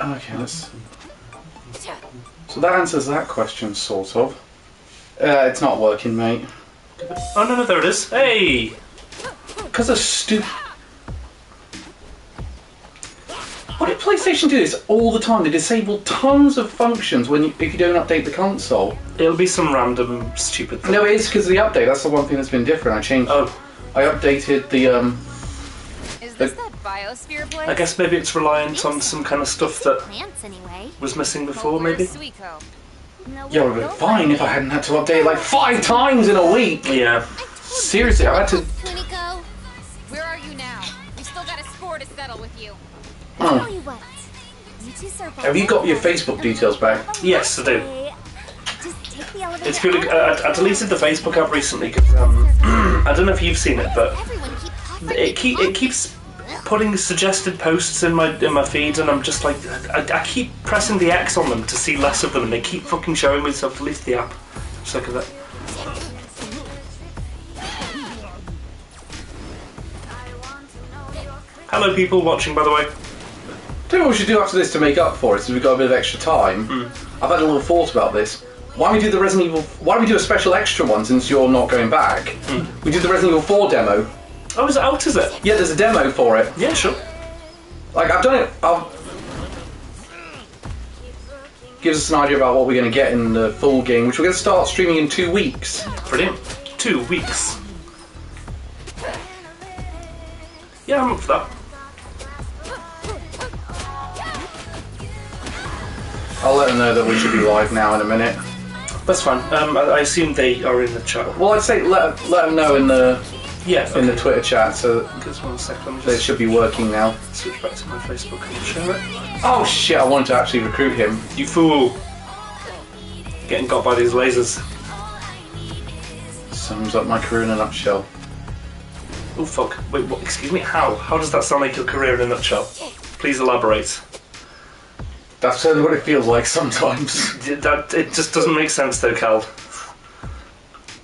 Okay, let's... So that answers that question, sort of. It's not working, mate. Oh, no, there it is. Hey! Because of stupid... Why did PlayStation do this all the time? They disable tons of functions if you don't update the console. It'll be some random stupid thing. No, it is because of the update. That's the one thing that's been different. I changed... Oh. I updated the, Is this that biosphere place? I guess maybe it's reliant on some kind of stuff that Plants anyway. was missing before, maybe? Yeah, it would have been fine if I hadn't had to update it like 5 times in a week. Yeah. Seriously, I had to... Kuniko, where are you now? We've still got a score to settle with you. Oh. Tell you what. You two survive. Have you got your Facebook details back? Yes, I do. Just take the elevator. It's good. I deleted the Facebook app recently because I don't know if you've seen it, but Everyone keep it keeps putting suggested posts in my feed, and I'm just like, I keep pressing the X on them to see less of them, and they keep fucking showing me, so I've deleted the app. Sick of it. Hello, people watching, by the way. I don't know what we should do after this to make up for it, since we've got a bit of extra time. I've had a little thought about this. Why don't we do the Resident Evil... Why don't we do a special extra one, since you're not going back? We do the Resident Evil 4 demo. Oh, is it out, is it? Yeah, there's a demo for it. Yeah, sure. Like, I've done it... Gives us an idea about what we're going to get in the full game, which we're going to start streaming in 2 weeks. Brilliant. 2 weeks. Yeah, I'm up for that. I'll let them know that we should be live now in a minute. That's fine. I assume they are in the chat. Well, I'd say let them know in the Yeah, the Twitter chat, so Just 1 sec. Let me they just should be working now. switch back to my Facebook and share it. Oh shit! I wanted to actually recruit him. You fool! Getting got by these lasers. Sums up my career in a nutshell. Oh fuck! Wait, what? Excuse me. How? How does that sound like your career in a nutshell? Please elaborate. That's certainly what it feels like sometimes. It just doesn't make sense, though, Cal.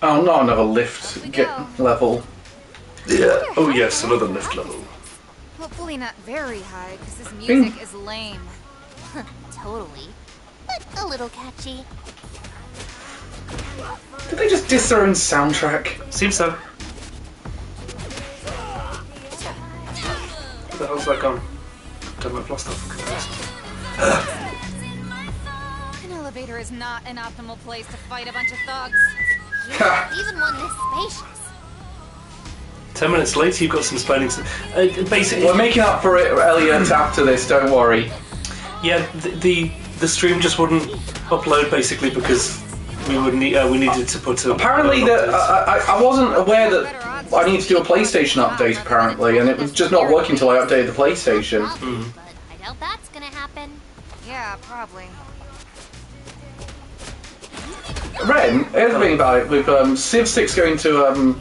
Oh, not another lift level. Yeah. Oh yes, another lift level. Hopefully not very high, because this music is lame. Totally. But a little catchy. Did they just diss their own soundtrack? Seems so. Where the hell's that gone? Damn, I've lost that fucking person. An elevator is not an optimal place to fight a bunch of thugs. Ha. Even one this spacious. 10 minutes later, you've got some explaining. Basically, We're making up for it, Elliot, after this. Don't worry. yeah, the stream just wouldn't upload basically because we needed to put a. Apparently, I wasn't aware that I need to do a PlayStation update. Apparently, and it was just not working until I updated the PlayStation. But I doubt that's gonna happen. Yeah, probably. Ren, here's the thing about it with Civ 6 going to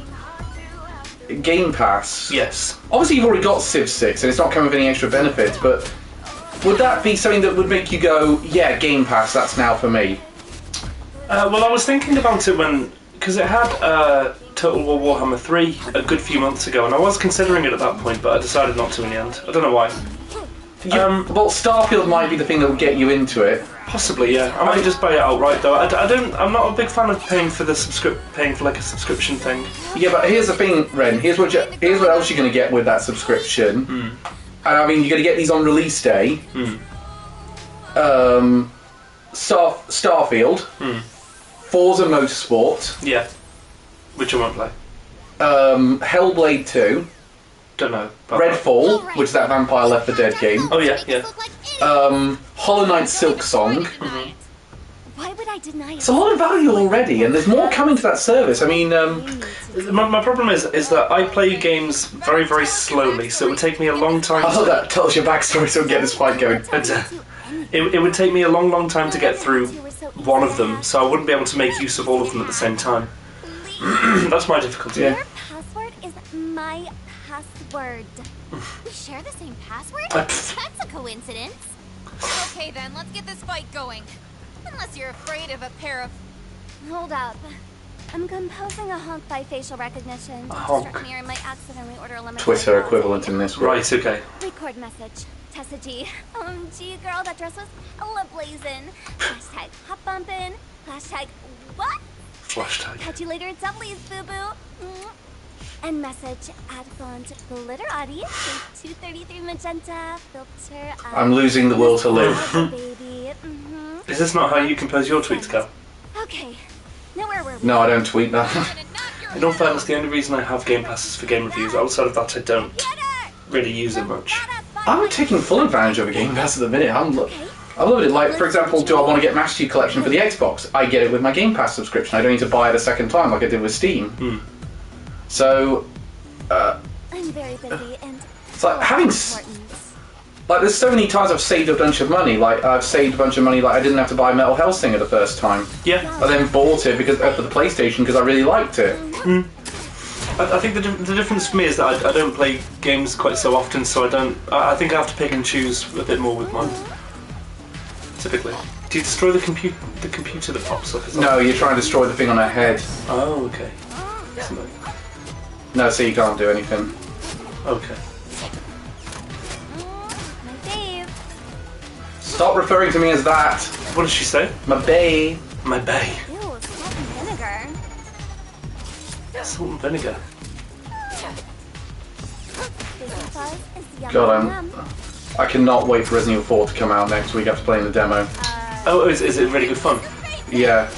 Game Pass. Yes. Obviously, you've already got Civ 6, and it's not coming with any extra benefits. But would that be something that would make you go, "Yeah, Game Pass, that's now for me"? Well, I was thinking about it because it had Total War Warhammer 3 a good few months ago, and I was considering it at that point, but I decided not to in the end. I don't know why. Well, Starfield might be the thing that would get you into it. Possibly, yeah. I might just buy it outright though. I'm not a big fan of paying for like a subscription thing. Yeah, but here's the thing, Ren. Here's what else you're going to get with that subscription. And I mean, you're going to get these on release day. Starfield. Forza Motorsport. Yeah. Which I won't play. Hellblade 2. Don't know. Redfall, which is that Vampire Left 4 Dead game. Oh yeah, yeah. Hollow Knight Silk Song. Why would I deny it? It's a lot of value already, and there's more coming to that service. I mean, My problem is that I play games very, very slowly, so it would take me a long time. I thought that tells your backstory so we can get this fight going. It would take me a long, long time to get through one of them, so I wouldn't be able to make use of all of them at the same time. That's my difficulty. Yeah. Your password is my password. We share the same password? Pfft. That's a coincidence. Okay then, let's get this fight going. Unless you're afraid of a pair of... Hold up. I'm composing a honk by facial recognition. A honk. Struck me or I might accidentally order a lemon. Twitter equivalent in this world. Right, okay. Record message. Tessa G. OMG, girl, that dress was hella blazing. Hashtag hot bumpin'. Hashtag what? Flash tag. Catch you later at W's, boo-boo. And message add font glitterati, shade 233 magenta, filter. I'm losing the will to live. Baby. Is this not how you compose your tweets, Cal? Okay. Now where were we? No, I don't tweet that. In all fairness, the only reason I have Game Passes for game reviews, outside of that I don't really use it much. I'm taking full advantage of a Game Pass at the minute. I love it. Like, for example, do I want to get Master Chief Collection for the Xbox? I get it with my Game Pass subscription. I don't need to buy it a second time like I did with Steam. So, I'm very busy and it's like having like there's so many times I've saved a bunch of money. Like I've saved a bunch of money. Like I didn't have to buy Metal Hellsinger the first time. Yeah. I then bought it because for the PlayStation because I really liked it. I think the difference for me is that I don't play games quite so often, so I think I have to pick and choose a bit more with mine. Typically. Do you destroy the computer that pops up? No, you're trying to destroy the thing on her head. Oh, okay. Excellent. No, so you can't do anything. Okay. my babe. Stop referring to me as that. What did she say? My bae. My bae. Ew, salt and vinegar. Salt and vinegar. Baby fuzz is yum God, yum. I cannot wait for Resident Evil 4 to come out next week after playing the demo. Oh, is it really good fun? Yeah.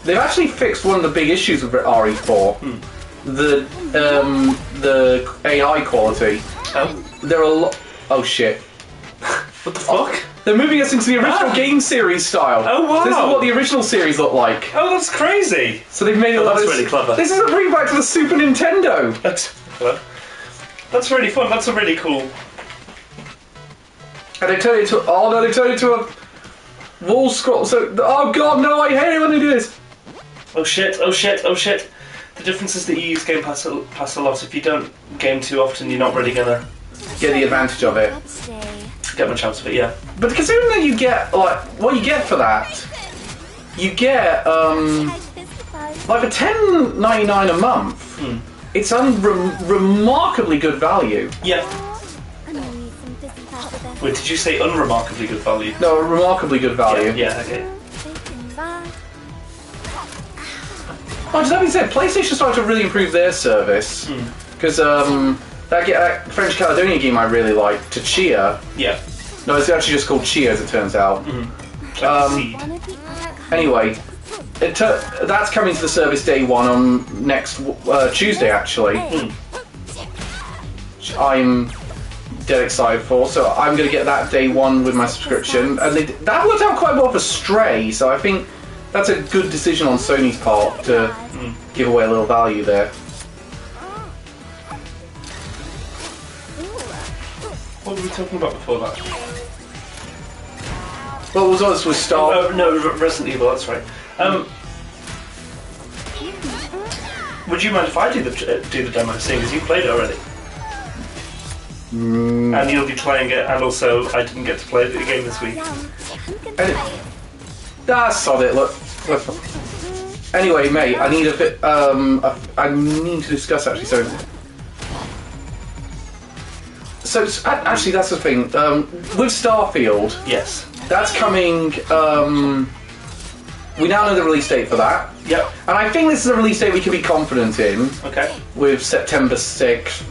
They've actually fixed one of the big issues with RE4. The AI quality. Oh. There are a lot. Oh shit. What the fuck? They're moving us into the original game series style. Oh, wow. This is what the original series looked like. Oh, that's crazy. So they've made it. That's really clever. This is a bring back to the Super Nintendo. That's really fun. That's a really cool. And they turn it to they turn it to a wall scroll. So oh god, no! I hate it when they do this. Oh shit! Oh shit! Oh shit! The difference is that you use Game Pass a lot. If you don't game too often, you're not really gonna Get the advantage of it. get much out of it. Yeah. But considering that you get like what you get for that, you get like for $10.99 a month. It's remarkably good value. Yeah. Wait, did you say unremarkably good value? No, remarkably good value. Yeah. Okay. Oh, that being said, PlayStation started to really improve their service because that French Caledonia game I really liked, Chia. Yeah. No, it's actually just called Chia, as it turns out. Seed. Anyway, that's coming to the service day one on next Tuesday, actually. Which I'm dead excited for, so I'm going to get that day one with my subscription. And that worked out quite well for Stray, so I think that's a good decision on Sony's part to give away a little value there. What were we talking about before that? Well, was us with Star. Oh no, Resident Evil. That's right. Would you mind if I do the demo, seeing as you played it already? And you'll be playing it, and also I didn't get to play the game this week. Sod it. Look. Anyway, mate, I need a bit. I need to discuss actually. So actually, that's the thing. With Starfield, Yes. that's coming. We now know the release date for that. Yep. And I think this is a release date we can be confident in. Okay. With September 6th.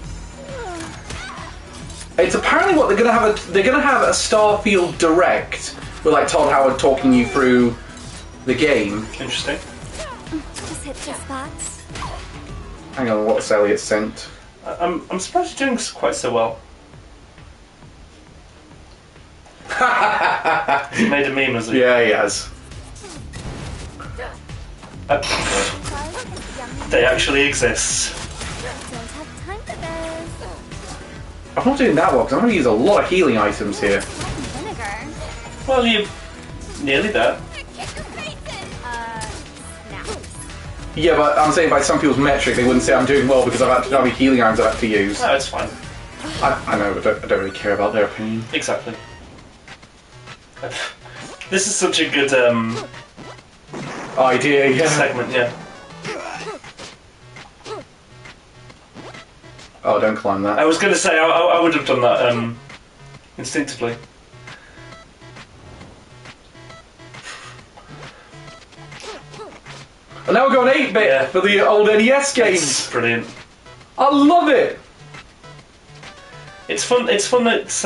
It's apparently what they're gonna have. They're gonna have a Starfield Direct with like Todd Howard talking you through the game. Interesting. Just hit the spots. Hang on, what's Elliot sent? I'm surprised you're doing quite so well. He made a meme, has he? Yeah, he has. They actually exist. Don't have time for this. I'm not doing that well because I'm going to use a lot of healing items here. Vinegar. Well, you're nearly there. Snaps. Yeah, but I'm saying by some people's metric, they wouldn't say I'm doing well because I've had how many healing items I've had to use. No, it's fine. I know, but I don't really care about their opinion. Exactly. This is such a good Idea, yeah. segment, yeah. Oh, don't climb that. I was going to say I would have done that instinctively. And now we're going 8-bit Yeah. for the old NES games. It's brilliant. I love it. It's fun. It's fun. It's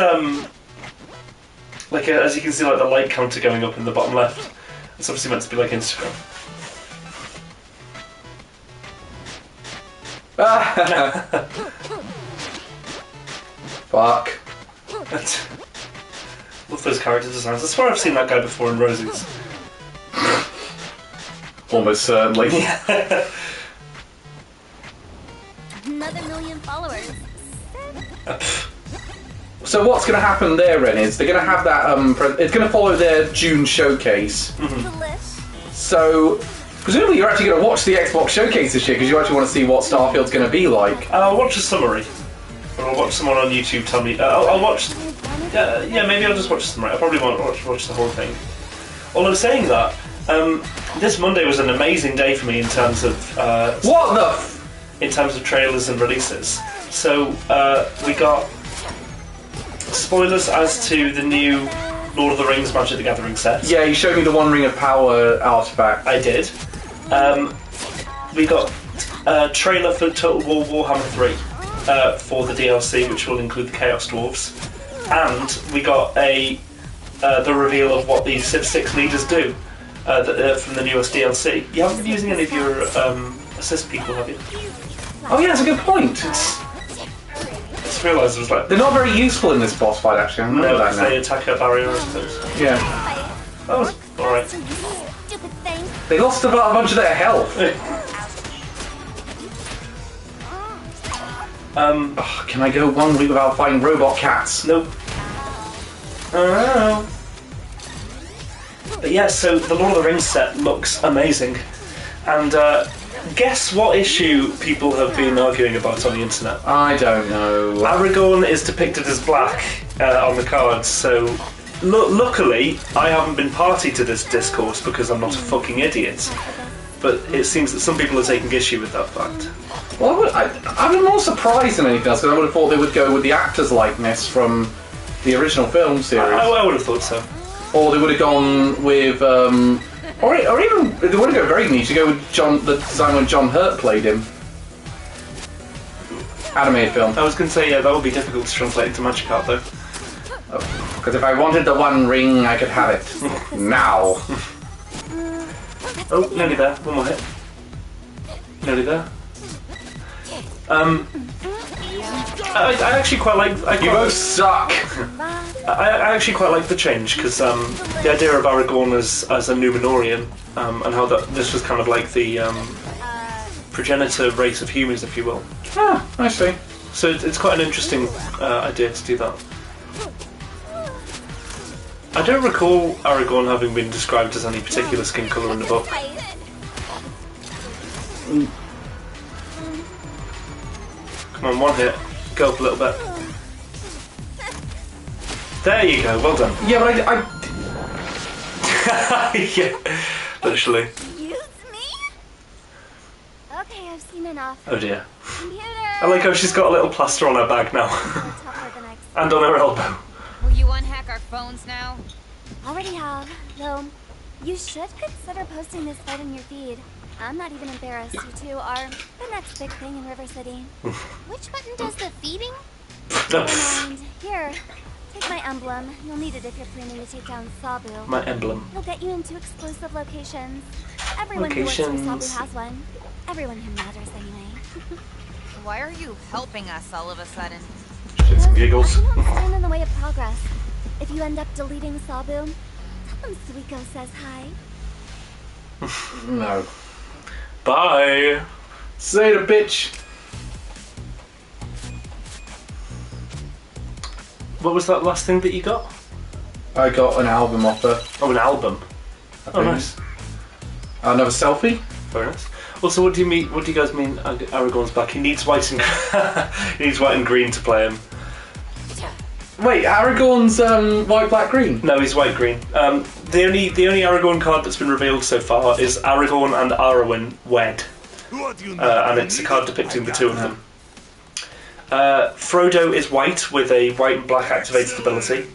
like as you can see, like the like counter going up in the bottom left. It's obviously meant to be like Instagram. Fuck. Love those character designs. I swear I've seen that guy before in Rosie's. Almost certainly. Another million followers. So what's going to happen there, Ren, is they're going to have that, it's going to follow their June showcase. Delish. So, presumably you're actually going to watch the Xbox showcase this year, because you actually want to see what Starfield's going to be like. I'll watch a summary. Or I'll watch someone on YouTube tell me... I'll watch... yeah, maybe I'll just watch a summary. I probably won't watch the whole thing. Although saying that, this Monday was an amazing day for me in terms of... What the in terms of trailers and releases. So, we got spoilers as to the new Lord of the Rings Magic the Gathering set. Yeah, you showed me the One Ring of Power artifact. I did. We got a trailer for Total War Warhammer 3 for the DLC, which will include the Chaos Dwarfs. And we got the reveal of what the Civ 6 leaders do from the newest DLC. You haven't been using any of your assist people, have you? Oh yeah, that's a good point. I just realised it was like... They're not very useful in this boss fight, actually. I remember No, that because now. they attack a barrier, I suppose. Yeah. That was alright. Stupid thing. They lost about a bunch of their health. Ugh, can I go 1 week without fighting robot cats? Nope. Oh. But yeah, so the Lord of the Rings set looks amazing. And guess what issue people have been arguing about on the internet? I don't know. Aragorn is depicted as black on the cards, so luckily I haven't been party to this discourse because I'm not a fucking idiot. But it seems that some people are taking issue with that fact. Well, I'm more surprised than anything else, because I would have thought they would go with the actor's likeness from the original film series. I would have thought so. Or they would have gone with, or even, they wouldn't go very niche, to go with the design when John Hurt played him. Animated film. I was going to say, yeah, that would be difficult to translate into Magikarp though. Because if I wanted the One Ring, I could have it. Now. Oh, nearly there. One more hit. Nearly there. I actually quite like... You both suck! I actually quite like the change, because the idea of Aragorn as a Númenórean, and how this was kind of like the progenitor race of humans, if you will. Ah, I see. So it's quite an interesting idea to do that. I don't recall Aragorn having been described as any particular skin colour in the book. Come on, one hit. Go up a little bit. There you go, well done. Yeah, but Yeah, literally. Excuse me? Okay, I've seen enough. Oh dear. Computer! I like how she's got a little plaster on her bag now. And on her elbow. Will you unhack our phones now? Already have, though. You should consider posting this fight in your feed. I'm not even embarrassed. You two are the next big thing in River City. Which button does the feeding? Never mind. Here, take my emblem. You'll need it if you're planning to take down Sabu. My emblem. He'll get you into exclusive locations. Everyone who works for Locations. Sabu has one. Everyone who matters, anyway. Why are you helping us all of a sudden? Shits and giggles. I won't stand in the way of progress. If you end up deleting Sabu, tell him Suiko says hi. no. Bye. Say the bitch. What was that last thing that you got? I got an album offer. Oh, an album. I Oh, think. nice. Another selfie? Very nice. Also, what do you mean? What do you guys mean? Aragorn's back. He needs white and he needs white and green to play him. Wait, Aragorn's white, black, green? No, he's white green. The only Aragorn card that's been revealed so far is Aragorn and Arwen wed, and it's a card depicting the two of them. Frodo is white with a white and black activated ability.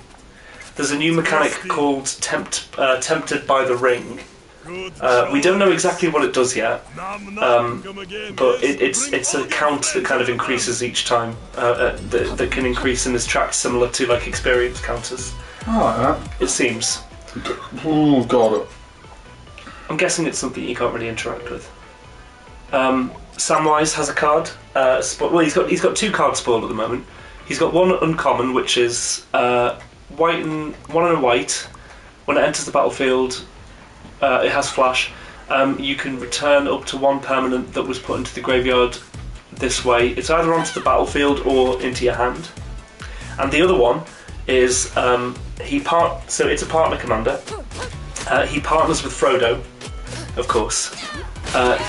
There's a new mechanic called Tempted by the Ring. We don't know exactly what it does yet, but it's a count that kind of increases each time, that can increase in this track, similar to like experience counters. I like that. It seems. Oh, God. I'm guessing it's something you can't really interact with. Samwise has a card. Well, he's got 2 cards spoiled at the moment. He's got one uncommon, which is white and one and a white. When it enters the battlefield, it has flash. You can return up to 1 permanent that was put into the graveyard this way. It's either onto the battlefield or into your hand. And the other one is so it's a partner commander. He partners with Frodo, of course.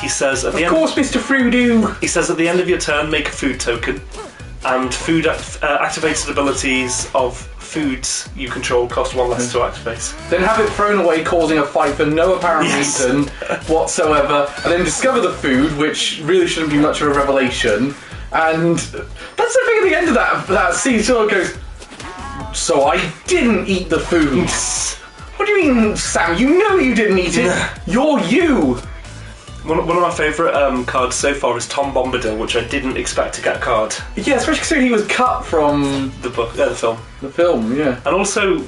He says at the end. Of course, Mr. Frodo. He says at the end of your turn, make a food token, and food activated abilities of foods you control cost 1 less to activate. Then have it thrown away, causing a fight for no apparent reason whatsoever, and then discover the food, which really shouldn't be much of a revelation. And that's the thing at the end of that scene. Sort of goes, so I didn't eat the food. What do you mean, Sam? You know you didn't eat it. You're you. One of my favourite cards so far is Tom Bombadil, which I didn't expect to get a card. Yeah, especially considering he was cut from the book, the film. The film, yeah. And also,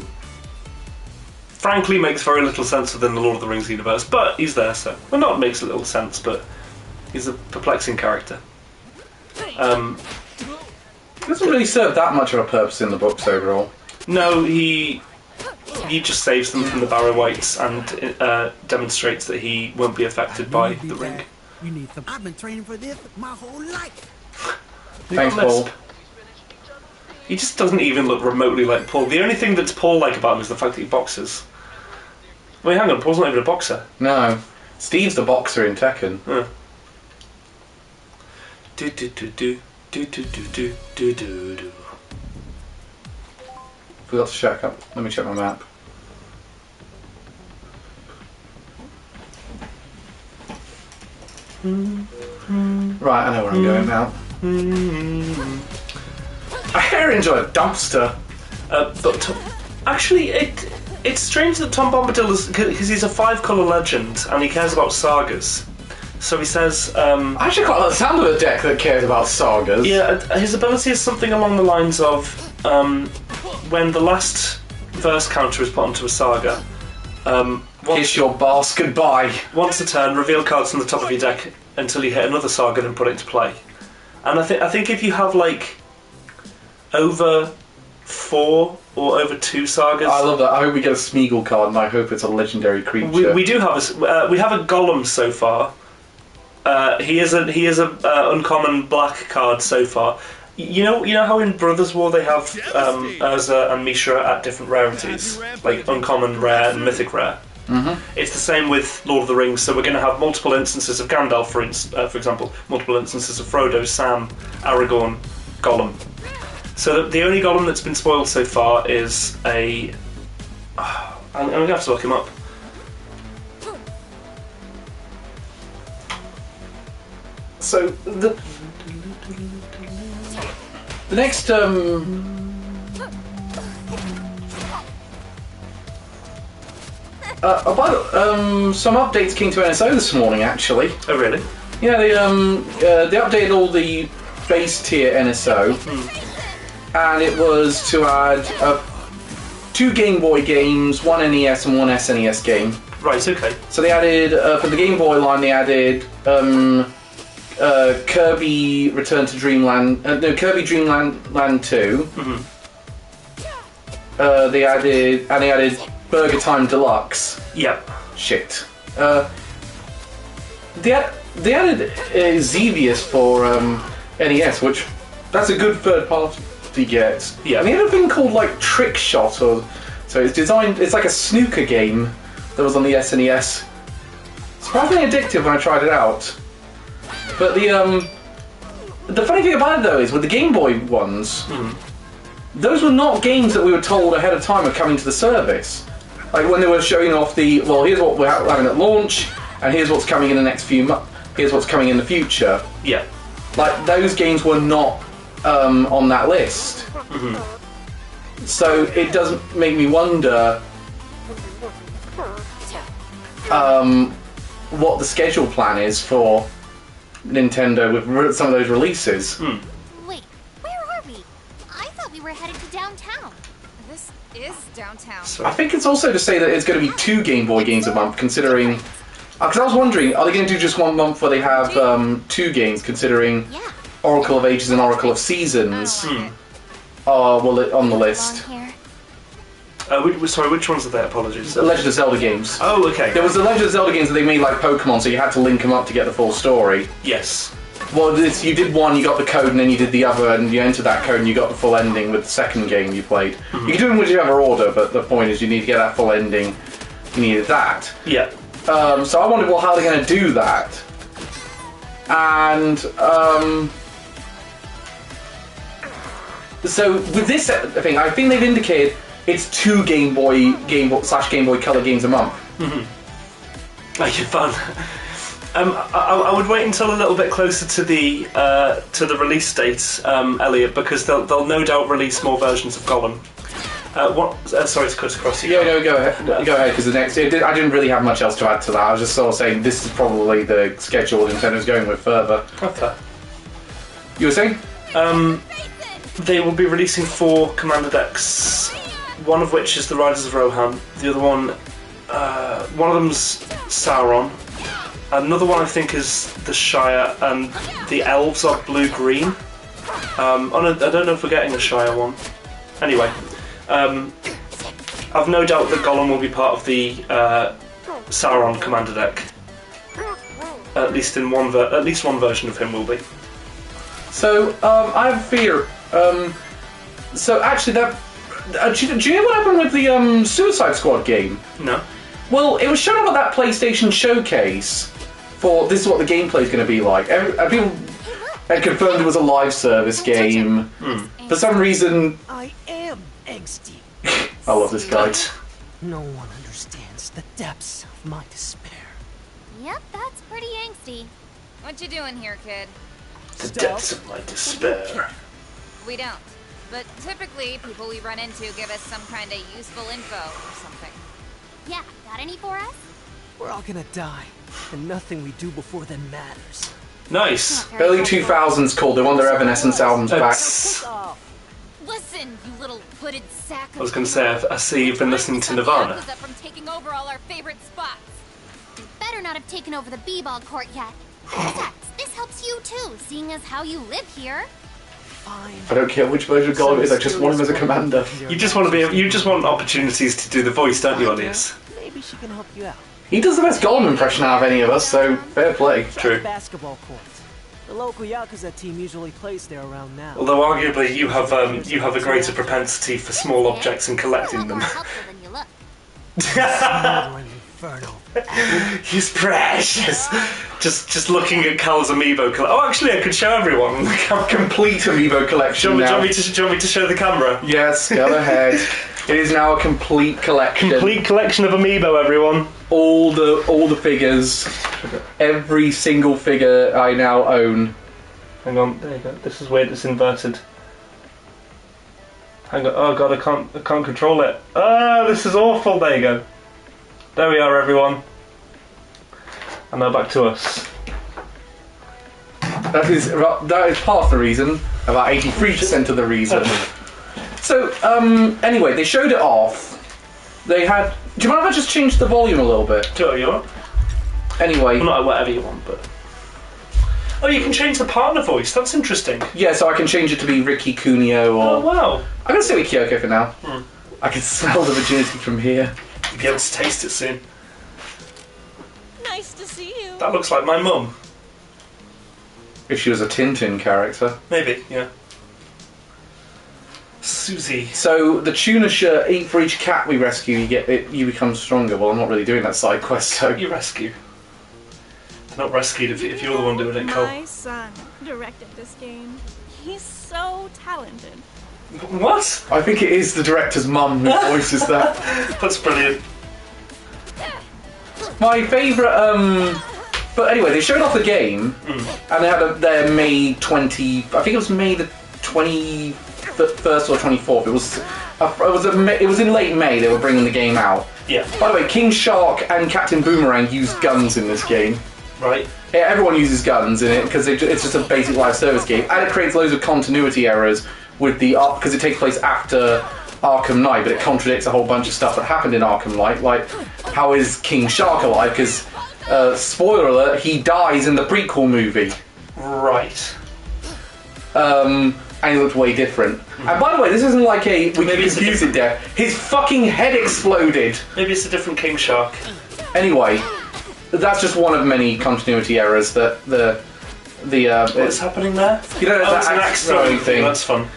frankly, makes very little sense within the Lord of the Rings universe, but he's there, so... Well, not makes a little sense, but he's a perplexing character. He doesn't really serve that much of a purpose in the books overall. No, he just saves them from the Barrow Wights and demonstrates that he won't be affected by the ring. You need some. I've been training for this my whole life. Thanks, Paul. He just doesn't even look remotely like Paul. The only thing that's Paul-like about him is the fact that he boxes. Wait, hang on, Paul's not even a boxer. No. Steve's the boxer in Tekken. Forgot to check up. Let me check my map. Right, I know where I'm going now. I hear enjoy a dumpster. But actually, it's strange that Tom Bombadil is, because he's a 5-colour legend and he cares about sagas. So he says... I actually quite like the sound of a deck that cares about sagas. Yeah, his ability is something along the lines of when the last verse counter is put onto a saga. Kiss your boss goodbye. Once a turn, reveal cards on the top of your deck until you hit another saga, then put it into play. And I think if you have like over 4 or over 2 sagas. I love that. I hope we get a Smeagol card, and I hope it's a legendary creature. We do have we have a Gollum so far. He is a uncommon black card so far. You know how in Brothers War they have Urza and Mishra at different rarities, like uncommon, rare, and mythic rare. Mm-hmm. It's the same with Lord of the Rings. So we're going to have multiple instances of Gandalf, for example, multiple instances of Frodo, Sam, Aragorn, Gollum. So the only Gollum that's been spoiled so far is a... I'm going to have to look him up. So the next about some updates came to NSO this morning actually. Oh really? Yeah, they updated all the base tier NSO, and it was to add 2 Game Boy games, 1 NES and 1 SNES game. Right. Okay. So they added for the Game Boy line, they added Kirby Return to Dreamland. No, Kirby Dreamland Land 2. They added Burger Time Deluxe. Yep. Shit. They added Xevious for NES, which that's a good third party get. Yeah. And they had a thing called like Trick Shot, so it's designed. It's like a snooker game that was on the SNES. Surprisingly addictive when I tried it out. But the funny thing about it though is with the Game Boy ones, those were not games that we were told ahead of time were coming to the service. Like when they were showing off here's what we're having at launch, and here's what's coming in the next few months. Here's what's coming in the future. Yeah. Like those games were not on that list. So it does make me wonder what the schedule plan is for Nintendo with some of those releases. Wait, where are we? I thought we were headed to downtown. This is downtown. I think it's also to say that it's going to be 2 Game Boy games a month, considering... Because I was wondering, are they going to do just one month where they have 2 games, considering Yeah. Oracle of Ages and Oracle of Seasons are on the list. Sorry, which ones are there? Apologies. The Legend of Zelda games. Oh, okay. There was the Legend of Zelda games that they made like Pokemon, so you had to link them up to get the full story. Yes. Well, you did one, you got the code, and then you did the other, and you entered that code, and you got the full ending with the second game you played. You can do them in whichever order, but the point is you need to get that full ending. You needed that. Yeah. So I wondered, well, how are they going to do that? And so with this thing, I think they've indicated it's 2 Game Boy Color games a month. Make it fun. I would wait until a little bit closer to the release date, Elliot, because they'll no doubt release more versions of Gollum. Sorry to cut across you. Yeah, no, go ahead. Go ahead, because the next... I didn't really have much else to add to that. I was just sort of saying this is probably the schedule Nintendo's going with further. Okay. You were saying? They will be releasing 4 Commander decks, one of which is the Riders of Rohan, the other one of them's Sauron, another one I think is the Shire, and the Elves are blue-green. I don't know if we're getting a Shire one. Anyway, I've no doubt that Gollum will be part of the Sauron Commander deck. At least one version of him will be. So, I have a fear. So actually that... do you know what happened with the Suicide Squad game? No. Well, it was shown up at that PlayStation showcase for this is what the gameplay is going to be like. People had confirmed it was a live service game. For some reason... I am angsty. I love this guy. No one understands the depths of my despair. Yep, that's pretty angsty. What you doing here, kid? The depths of my despair. We don't. But typically, people we run into give us some kind of useful info or something. Yeah, got any for us? We're all gonna die, and nothing we do before then matters. Nice. Early 2000s called. They want their Evanescence albums back. Listen, you little hooded sack of... I was going to say, I see you've been listening to Nirvana. ...from taking over all our favorite spots. You better not have taken over the b-ball court yet. Besides, this helps you too, seeing as how you live here. Fine. I don't care which version of Gollum it is, I just want him as a commander. You just want opportunities to do the voice, don't you, Elias? Maybe she can help you out. He does the best Gollum impression out of any of us, so fair play. True. Basketball court. The local Yakuza team usually plays there around now. Although arguably you have a greater propensity for small objects and collecting them. More helpful than you look. Smoldering inferno. He's precious. Just looking at Cal's amiibo collection. Oh, actually, I could show everyone. Complete amiibo collection Do you now. want me to show the camera? Yes, go ahead. It is now a complete collection. Complete collection of amiibo, everyone. All the figures, every single figure I now own. Hang on, there you go. This is weird. It's inverted. Hang on. Oh god, I can't control it. Ah, this is awful. There you go. There we are, everyone. And now back to us. That is part of the reason. About 83% of the reason. So, anyway, they showed it off. They had... Do you mind if I just change the volume a little bit? Do what you want. Anyway... Well, not whatever you want, but... Oh, you can change the partner voice. That's interesting. Yeah, so I can change it to be Ricky Cuneo or... Oh, wow. I'm going to stay with Kyoko for now. I can smell the virginity from here. You'll be able to taste it soon. Nice to see you. That looks like my mum. If she was a Tintin character. Maybe, yeah. Susie. So the tuna shirt, eat for each cat we rescue, you become stronger. Well, I'm not really doing that side quest, so... You rescue. They're not rescued if you're the one doing it, Cole. My son directed this game. He's so talented. What? I think it is the director's mum who voices that. That's brilliant. My favourite, But anyway, they showed off the game, and they had their May 20... I think it was May the 21st or 24th. It was in late May they were bringing the game out. Yeah. By the way, King Shark and Captain Boomerang use guns in this game. Right. Yeah, everyone uses guns in it because it's just a basic live service game, and it creates loads of continuity errors with the because it takes place after Arkham Knight, but it contradicts a whole bunch of stuff that happened in Arkham Knight, like how is King Shark alive? Because spoiler alert, he dies in the prequel movie. Right. And he looked way different. And by the way, this isn't like we can confuse it there. His fucking head exploded. Maybe it's a different King Shark. Anyway, that's just one of many continuity errors that What's happening there? You know, it's an axe throwing thing. That's fun.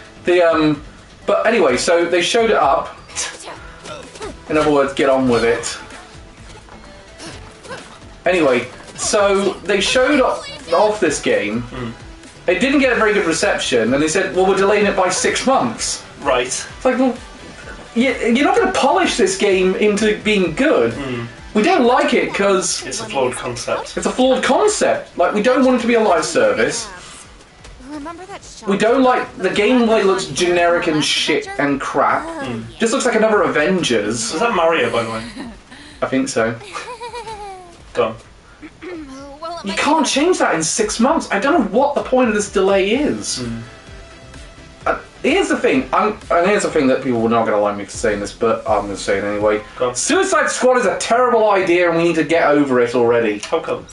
But anyway, so they showed it up. In other words, get on with it. Anyway, so they showed off this game. It didn't get a very good reception, and they said, well, we're delaying it by 6 months. Right. It's like, well, you're not going to polish this game into being good. We don't like it because... It's a flawed concept. It's a flawed concept. Like, we don't want it to be a live service. Remember that shot? We don't like... The gameplay looks generic and shit and crap. Just looks like another Avengers. Was that Mario, by the way? I think so. Done. Well, You can't change that in 6 months. I don't know what the point of this delay is. Here's the thing, and here's the thing that people are not going to like me for saying this, but I'm going to say it anyway. Go on. Suicide Squad is a terrible idea and we need to get over it already. How come?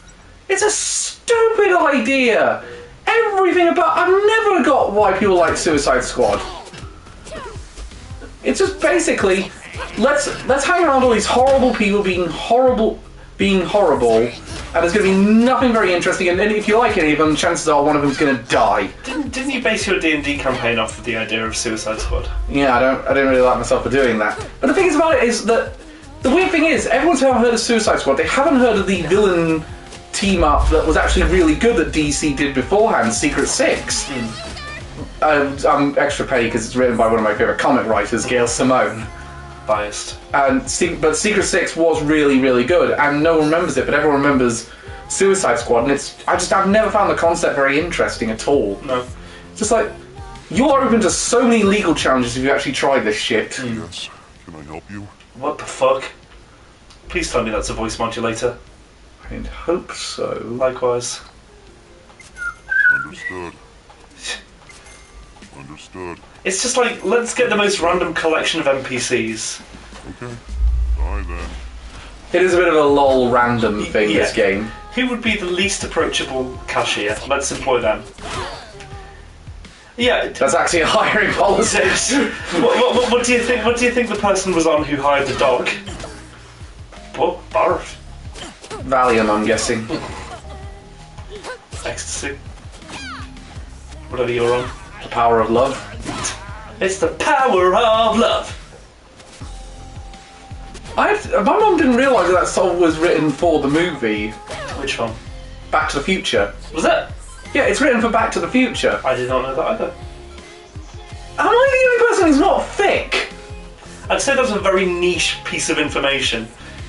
It's a stupid idea! Everything about... I've never got why people like Suicide Squad. It's just basically, let's hang around all these horrible people being horrible, and there's going to be nothing very interesting, and if you like any of them, chances are one of them's going to die. Didn't you base your D&D campaign off of the idea of Suicide Squad? Yeah, I don't really like myself for doing that. But the thing is about it is that the weird thing is, everyone's heard of Suicide Squad. They haven't heard of the villain team up that was actually really good that DC did beforehand, Secret Six. I'm extra petty because it's written by one of my favourite comic writers, Gail Simone. Biased. But Secret Six was really, really good, and no one remembers it, but everyone remembers Suicide Squad, and I've never found the concept very interesting at all. No. Just like, you're open to so many legal challenges if you actually try this shit. Yes. Can I help you? What the fuck? Please tell me that's a voice modulator. I'd hope so. Likewise. Understood. Understood. It's just like, let's get the most random collection of NPCs. Okay. Die then. It is a bit of a lol random thing, Yeah. this game. Who would be the least approachable cashier? Let's employ them. Yeah. That's actually a hiring policy. What do you think? What do you think the person was on who hired the dog? What? Barf. Valium, I'm guessing. Ecstasy. Whatever you're on. The power of love. It's the power of love. My mum didn't realise that song was written for the movie Which one? Back to the Future. Was it? Yeah, it's written for Back to the Future. I did not know that either. Am I the only person who's not thick? I'd say that's a very niche piece of information.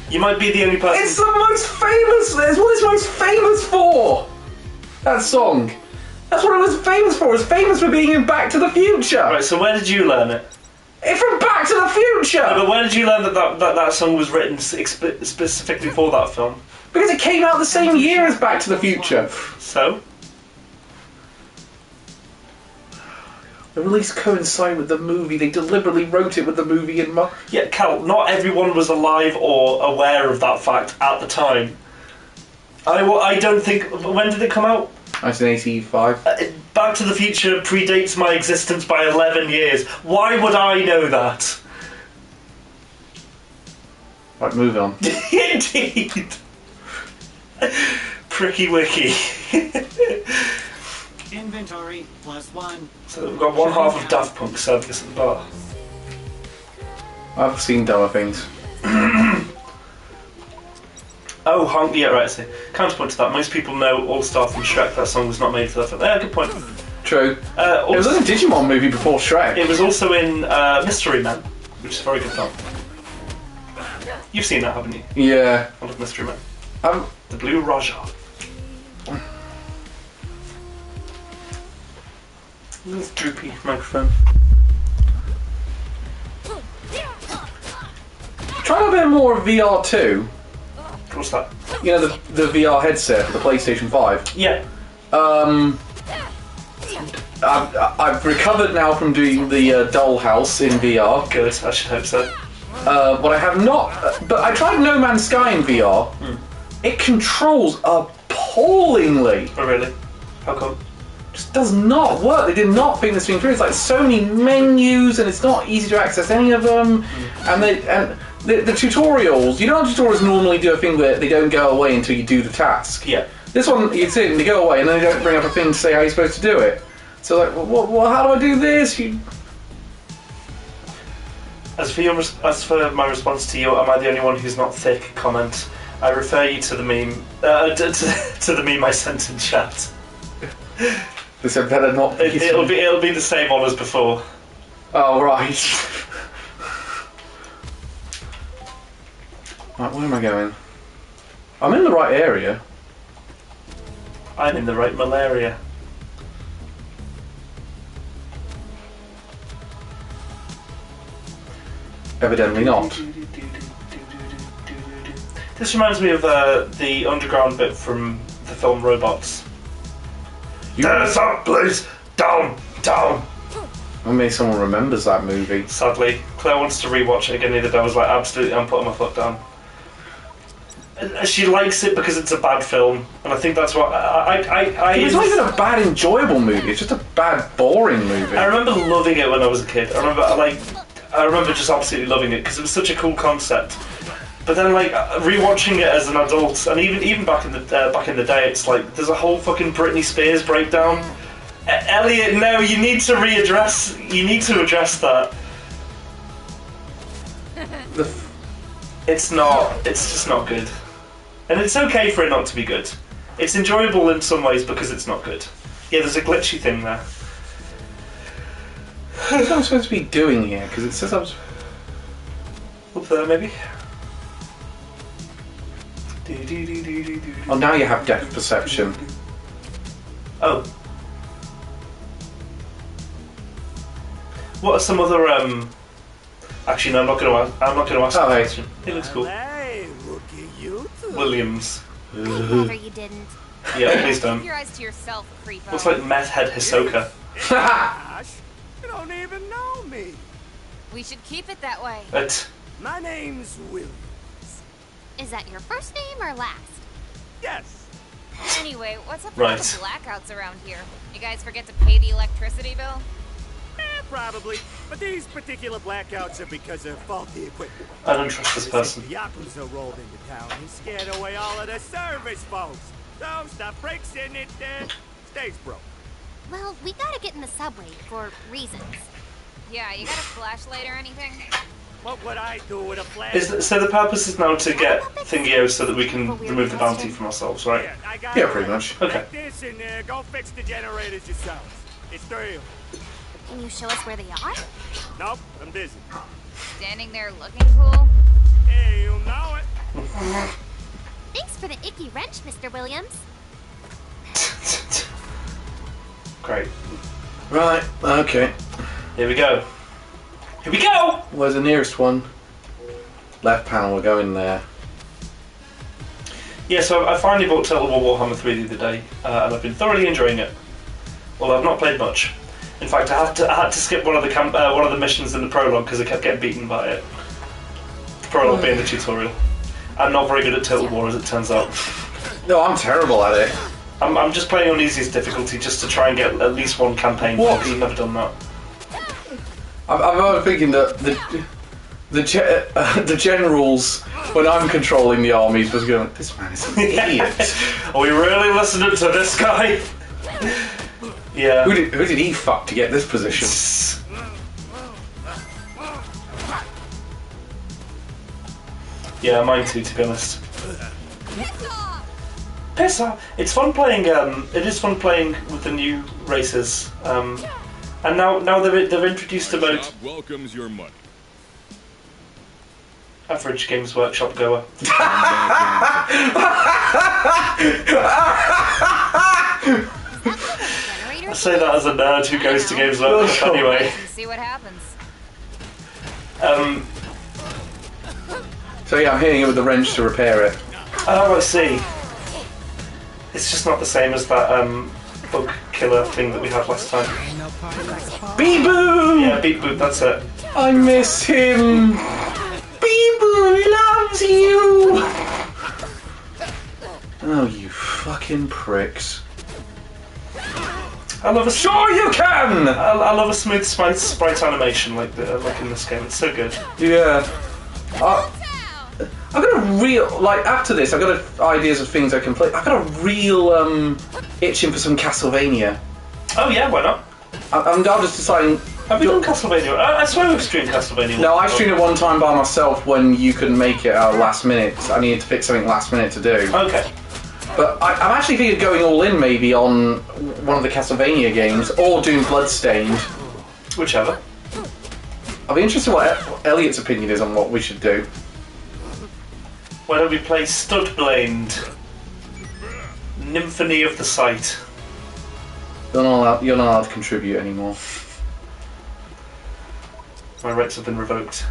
You might be the only person. It's the most famous. It's what it's most famous for. That song. That's what it was famous for. It's famous for being in Back to the Future. Right. So where did you learn it? It's from Back to the Future. But where did you learn that song was written specifically for that film? Because it came out the same year as Back to the Future. So. The release coincided with the movie. They deliberately wrote it with the movie in mind. Yeah, Cal, not everyone was alive or aware of that fact at the time. I don't think... When did it come out? 1985. Back to the Future predates my existence by 11 years. Why would I know that? Right, moving on. Indeed. Pricky wiki. Inventory +1. So we've got one half of Daft Punk service at the bar. I've seen dumber things. Oh, Honk, yeah, right, I see. Counterpoint to that, most people know All Star from Shrek. That song was not made for that film. Yeah, good point. True. It was Also, in a Digimon movie before Shrek. it was also in Mystery Man, which is a very good film. You've seen that, haven't you? Yeah. I love Mystery Man. Um, The Blue Raja. This droopy microphone. Try a bit more of VR2. What's that? You know, the VR headset for the PlayStation 5. Yeah. I've recovered now from doing the Dollhouse in VR. Good, I should hope so. What I have not... But I tried No Man's Sky in VR. It controls appallingly. Oh, really? How come? Just does not work. They did not think this thing through. It's like so many menus, and it's not easy to access any of them. And the tutorials. You know, how tutorials normally do a thing where they don't go away until you do the task. Yeah. This one, you sit and they go away, and then they don't bring up a thing to say how you're supposed to do it. So like, well, how do I do this? As for my response to you, am I the only one who's not thick? Comment. I refer you to the meme. To the meme I sent in chat. They said better not. It'll be the same one as before. Oh right. Right, where am I going? I'm in the right area. I'm in the right malaria. Evidently not. This reminds me of the underground bit from the film Robots. There's a place down. Maybe someone remembers that movie. Sadly, Claire wants to rewatch it again the other day. I was like, absolutely, I'm putting my foot down. She likes it because it's a bad film, and I think that's what It's not even a bad, enjoyable movie. It's just a bad, boring movie. I remember loving it when I was a kid. I remember just absolutely loving it because it was such a cool concept. But then, like, rewatching it as an adult, and even back in the day, it's like there's a whole fucking Britney Spears breakdown. Elliot, no, you need to address that. It's just not good. And it's okay for it not to be good. It's enjoyable in some ways because it's not good. Yeah, there's a glitchy thing there. What am I supposed to be doing here? Because it says I was... Up there, maybe? Oh, now you have depth perception. Oh. What are some other, Actually, no, I'm not going to ask that question. He looks cool. Hey, look at you two. Williams. Rather you didn't. Yeah, please don't. Keep your eyes to yourself, creepo. Looks like meth head Hisoka. Gosh, you don't even know me. We should keep it that way. But My name's Will. Is that your first name or last? Yes. Anyway, what's up with Right. all the blackouts around here? You guys forget to pay the electricity bill? Probably. But these particular blackouts are because of faulty equipment. I don't trust this person. The Yakuza rolled into town and scared away all of the service folks. So stuff breaks in it, stays broke. Well, we gotta get in the subway for reasons. Yeah, you got a flashlight or anything? What would I do with a flash? So the purpose is now to get Thingio so that we can remove the bounty from ourselves, right? Yeah, I got Yeah, it. pretty much. Okay. Take this and go fix the generators yourselves. It's 3 of them. Can you show us where they are? Nope, I'm busy. Standing there looking cool? Hey, you know it. Thanks for the icky wrench, Mr. Williams. Great. Right, okay. Here we go. Here we go! Where's the nearest one? Left panel, we're going there. Yeah, so I finally bought Total War Warhammer 3 the other day, and I've been thoroughly enjoying it. Although I've not played much. In fact, I had to skip one of the missions in the prologue because I kept getting beaten by it. The prologue being the tutorial. I'm not very good at Total War, as it turns out. No, I'm terrible at it. I'm just playing on easiest difficulty just to try and get at least one campaign What? because I've never done that. I'm thinking that the generals, when I'm controlling the armies, was going, this man is an idiot. Are we really listening to this guy? Yeah. Who did he fuck to get this position? Yeah, mine too, to be honest. Piss off! It's fun playing. It is fun playing with the new races. And now they've introduced a mode. Welcomes your money. Average Games Workshop goer. say that as a nerd who goes to Games Workshop anyway. See what happens. So yeah, I'm hitting it with the wrench to repair it. Oh, I see. It's just not the same as that bug killer thing that we had last time. Bee-boo! Yeah, Beat Boot, that's it. I miss him! Bee-boo loves you! Oh, you fucking pricks. I love a Sure you can! I love a smooth sprite animation like in this game. It's so good. Yeah. I've got a real, like, after this, I've got ideas of things I can play. I've got a real itching for some Castlevania. Oh yeah, why not? I'm just deciding. Have we done Castlevania? I swear we've streamed Castlevania. No, I streamed it one time by myself when you couldn't make it last minute. I needed to pick something last minute to do. Okay. But I'm actually thinking of going all in maybe on one of the Castlevania games or doing Bloodstained. Whichever. I'll be interested what Elliot's opinion is on what we should do. Why don't we play Studblind? Nymphony of the Sight. You're not allowed to contribute anymore. My rights have been revoked.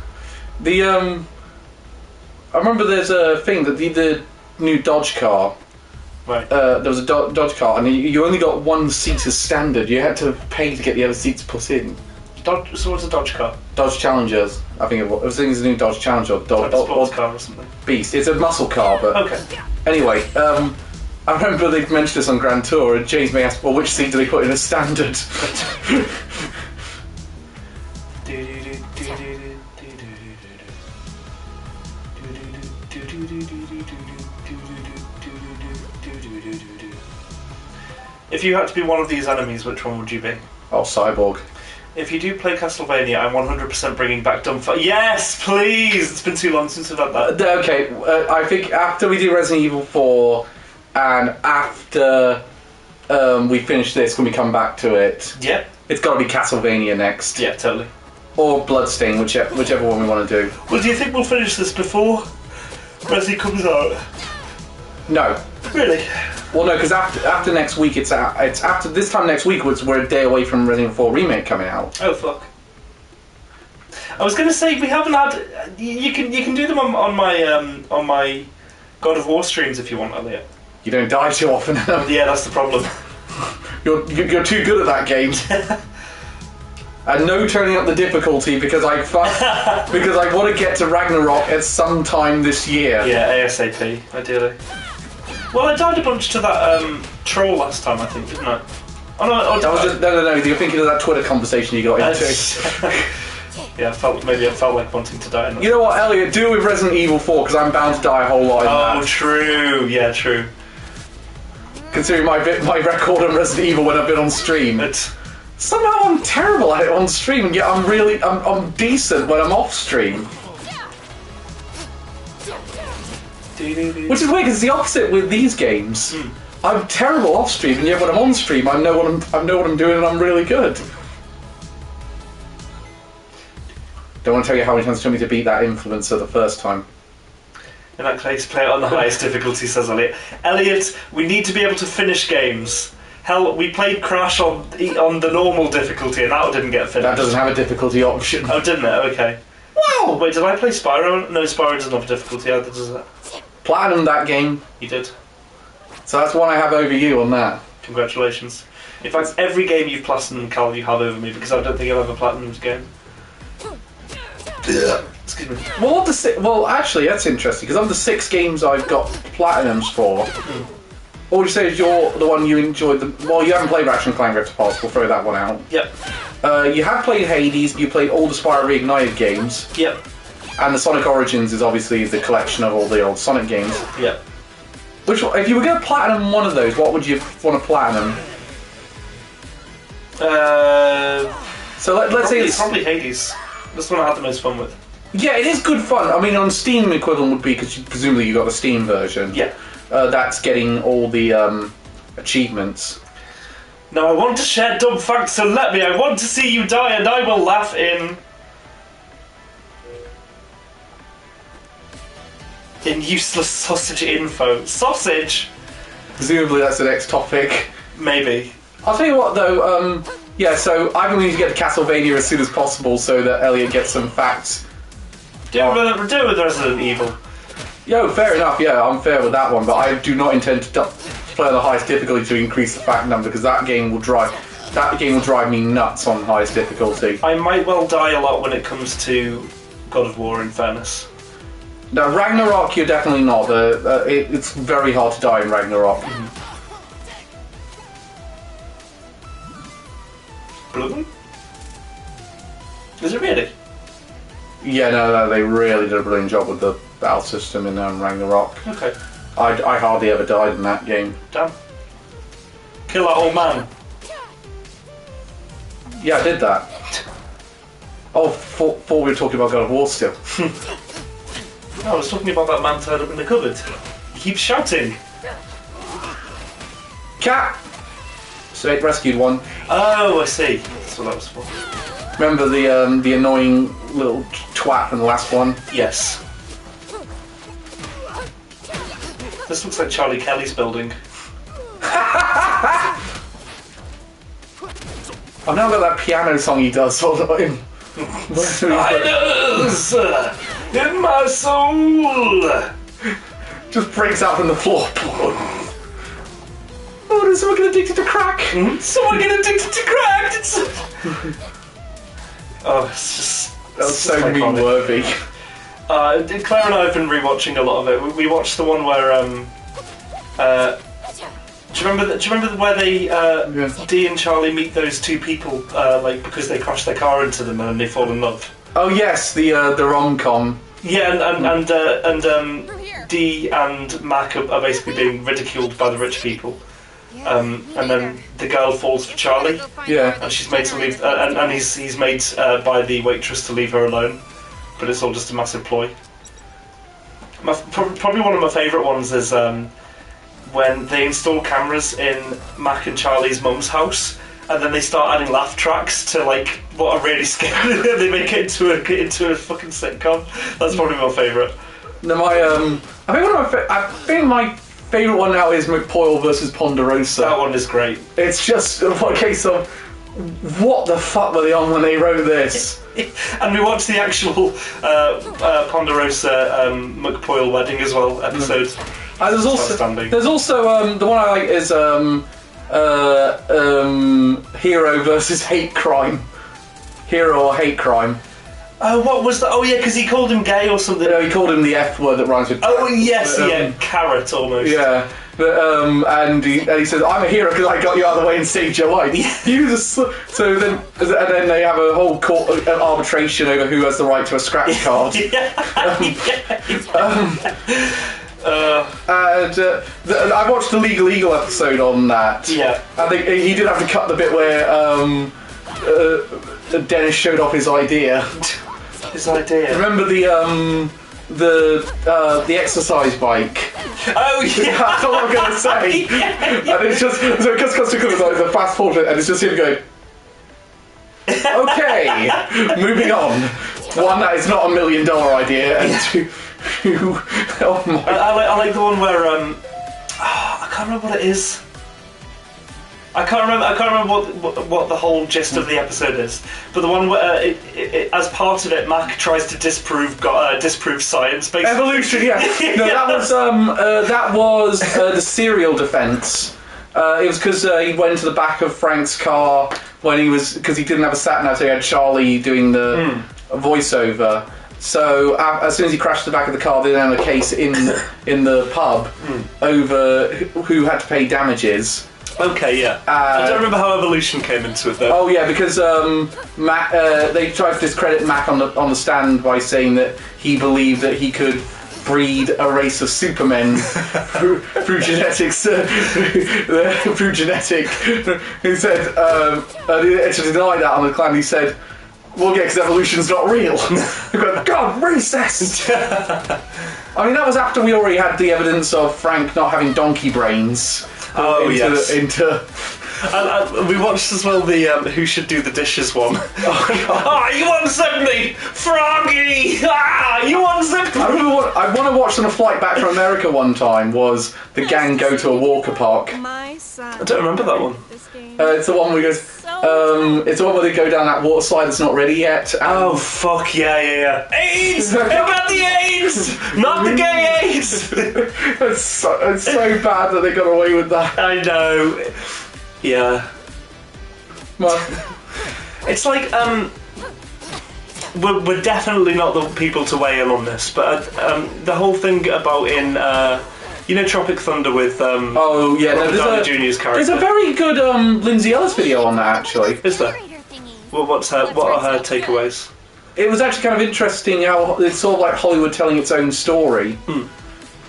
I remember there's a thing that the new Dodge car. Right. There was a Dodge car, and you only got one seat as standard. You had to pay to get the other seats put in. So what's a Dodge car? Dodge Challengers, I think it was. It's a new Dodge Challenger. Like a sports car or something. Beast. It's a muscle car, but Okay. anyway. I remember they mentioned this on Grand Tour, and James may ask, well, which seat do they put in as standard? If you had to be one of these enemies, which one would you be? Oh, Cyborg. If you do play Castlevania, I'm 100% bringing back Dumbfire. Yes, please! It's been too long since we've had that. Okay, I think after we do Resident Evil 4, and after we finish this, when we come back to it, Yep. it's got to be Castlevania next. Yeah, totally. Or Bloodstain, whichever one we want to do. Well, do you think we'll finish this before Resi comes out? No. Really? Well, no, because after next week, it's after this time next week, we're a day away from Resident Evil 4 Remake coming out. Oh, fuck. I was going to say, we haven't had... You can do them on my God of War streams if you want, Elliot. You don't die too often. Yeah, that's the problem. You're too good at that game. And no turning up the difficulty because I want to get to Ragnarok at some time this year. Yeah, ASAP, ideally. Well, I died a bunch to that troll last time, I think, didn't I? Oh, no, No. You're thinking of that Twitter conversation you got into. Yeah, I felt like wanting to die in that. You know what, Elliot? Do it with Resident Evil 4 because I'm bound to die a whole lot in that. Oh, true. Yeah, true. Considering my record on Resident Evil when I've been on stream. Somehow I'm terrible at it on stream, and yet I'm decent when I'm off stream. Which is weird because it's the opposite with these games. I'm terrible off stream, and yet when I'm on stream, I know what I'm doing, and I'm really good. Don't want to tell you how many times it took me to beat that Influencer the first time. In that case, play it on the highest difficulty, says Elliot. Elliot, we need to be able to finish games. Hell, we played Crash on the normal difficulty, and that didn't get finished. That doesn't have a difficulty option. Oh, didn't it? Okay. Wow! Wait, did I play Spyro? No, Spyro doesn't have a difficulty either, does it? Platinum that game. You did. So that's one I have over you on that. Congratulations. In fact, every game you've platinumed, Cal, you have over me, because I don't think I've ever platinumed a game. Excuse me. Well, actually, that's interesting, because of the 6 games I've got platinums for, what would you say is you're the one you enjoyed the... Well, you haven't played Ratchet & Clank Rift Apart, we'll throw that one out. Yep. You have played Hades, you played all the Spyro Reignited games. Yep. And the Sonic Origins is obviously the collection of all the old Sonic games. Yep. Which, if you were going to platinum one of those, what would you want to platinum? So let's say it's... Probably Hades. That's the one I had the most fun with. Yeah, it is good fun. I mean, on Steam equivalent would be, because presumably you got the Steam version. Yeah. That's getting all the achievements. Now I want to share dumb facts, so let me. I want to see you die, and I will laugh in useless sausage info. Sausage? Presumably that's the next topic. Maybe. I'll tell you what though, yeah, so I've been meaning to get to Castlevania as soon as possible so that Elliot gets some facts. Do it with Resident Evil. Yo, fair enough, yeah, I'm fair with that one, but I do not intend to play on the highest difficulty to increase the fact number, because that game will drive me nuts on highest difficulty. I might well die a lot when it comes to God of War, in fairness. No, Ragnarok, you're definitely not. It's very hard to die in Ragnarok. Bloodborne? Is it really? Yeah, no, they really did a brilliant job with the battle system in Ragnarok. Okay. I hardly ever died in that game. Damn. Kill that old man. Yeah, I did that. Oh, thought we were talking about God of War still. No, I was talking about that man tied up in the cupboard. He keeps shouting. Cat! So they rescued one. Oh, I see. That's what that was for. Remember the annoying little twat from the last one? Yes. This looks like Charlie Kelly's building. I've now got that piano song he does all the time. Silence in my soul. Just breaks out from the floorboard. Oh, did someone get addicted to crack? Someone get addicted to crack! Oh, it's just... That was so meme-worthy. Claire and I have been rewatching a lot of it. We watched the one where do you remember where they Dee and Charlie meet those two people like because they crash their car into them and then they fall in love? Oh yes, the rom-com. Yeah, and Dee and Mac are basically being ridiculed by the rich people. And then the girl falls for Charlie. Yeah. And she's made to leave, and he's made by the waitress to leave her alone. But it's all just a massive ploy. Probably one of my favourite ones is when they install cameras in Mac and Charlie's mum's house, and then they start adding laugh tracks to like what are really scary. They make it into a fucking sitcom. That's probably my favourite. No, I think my favourite one now is McPoyle versus Ponderosa. That one is great. It's just a case of what the fuck were they on when they wrote this? And we watched the actual Ponderosa McPoyle wedding as well episode. There's also the one I like is Hero versus Hate Crime. Hero or Hate Crime. Oh, what was that? Oh yeah, because he called him gay or something. No, he called him the F word that rhymes with. Oh yes, yeah, carrot almost. Yeah, but and he says, "I'm a hero because I got you out of the way and saved your life." Yeah. So then they have a whole court arbitration over who has the right to a scratch card. And I watched the Legal Eagle episode on that. Yeah. I think he did have to cut the bit where Dennis showed off his idea. His idea. Remember the exercise bike? Oh yeah. That's all I'm gonna say. And it's just so it just comes to the fast forward, and it's just him going. Okay, moving on. One, that is not $1 million idea, and two, oh my. I like the one where I can't remember what it is. I can't remember what the whole gist of the episode is. But the one where, as part of it, Mac tries to disprove science, basically. Evolution, yeah. No, that was the serial defense. It was because he went into the back of Frank's car because he didn't have a sat nav, so he had Charlie doing the voiceover. So as soon as he crashed the back of the car, they then had a case in the pub over who had to pay damages. Okay, yeah. I don't remember how evolution came into it though. Oh yeah, because Mac, they tried to discredit Mac on the stand by saying that he believed that he could breed a race of supermen through genetics. Through genetic. He said to deny that on the clan. He said, "Well, yeah, because evolution's not real." God, racist. I mean, that was after we already had the evidence of Frank not having donkey brains. Oh yes. We watched as well the Who Should Do the Dishes one. Oh, God. Oh, you want something, Froggy? Ah, You want some? I remember what I want to watch on a flight back from America one time was the gang go to a Walker Park. My son. I don't remember that one. This game. It's the one where he goes. It's the one where they go down that water slide that's not ready yet. And Oh fuck yeah! AIDS! I got the AIDS! Not the gay AIDS! it's so bad that they got away with that. I know. Yeah. Well, It's like, we're definitely not the people to weigh in on this, but the whole thing about Tropic Thunder with oh yeah, Robert Downey Jr.'s character. there's a very good Lindsay Ellis video on that actually. Is there? Narrator thingy. Well, what are her takeaways? It was actually kind of interesting how it's sort of like Hollywood telling its own story.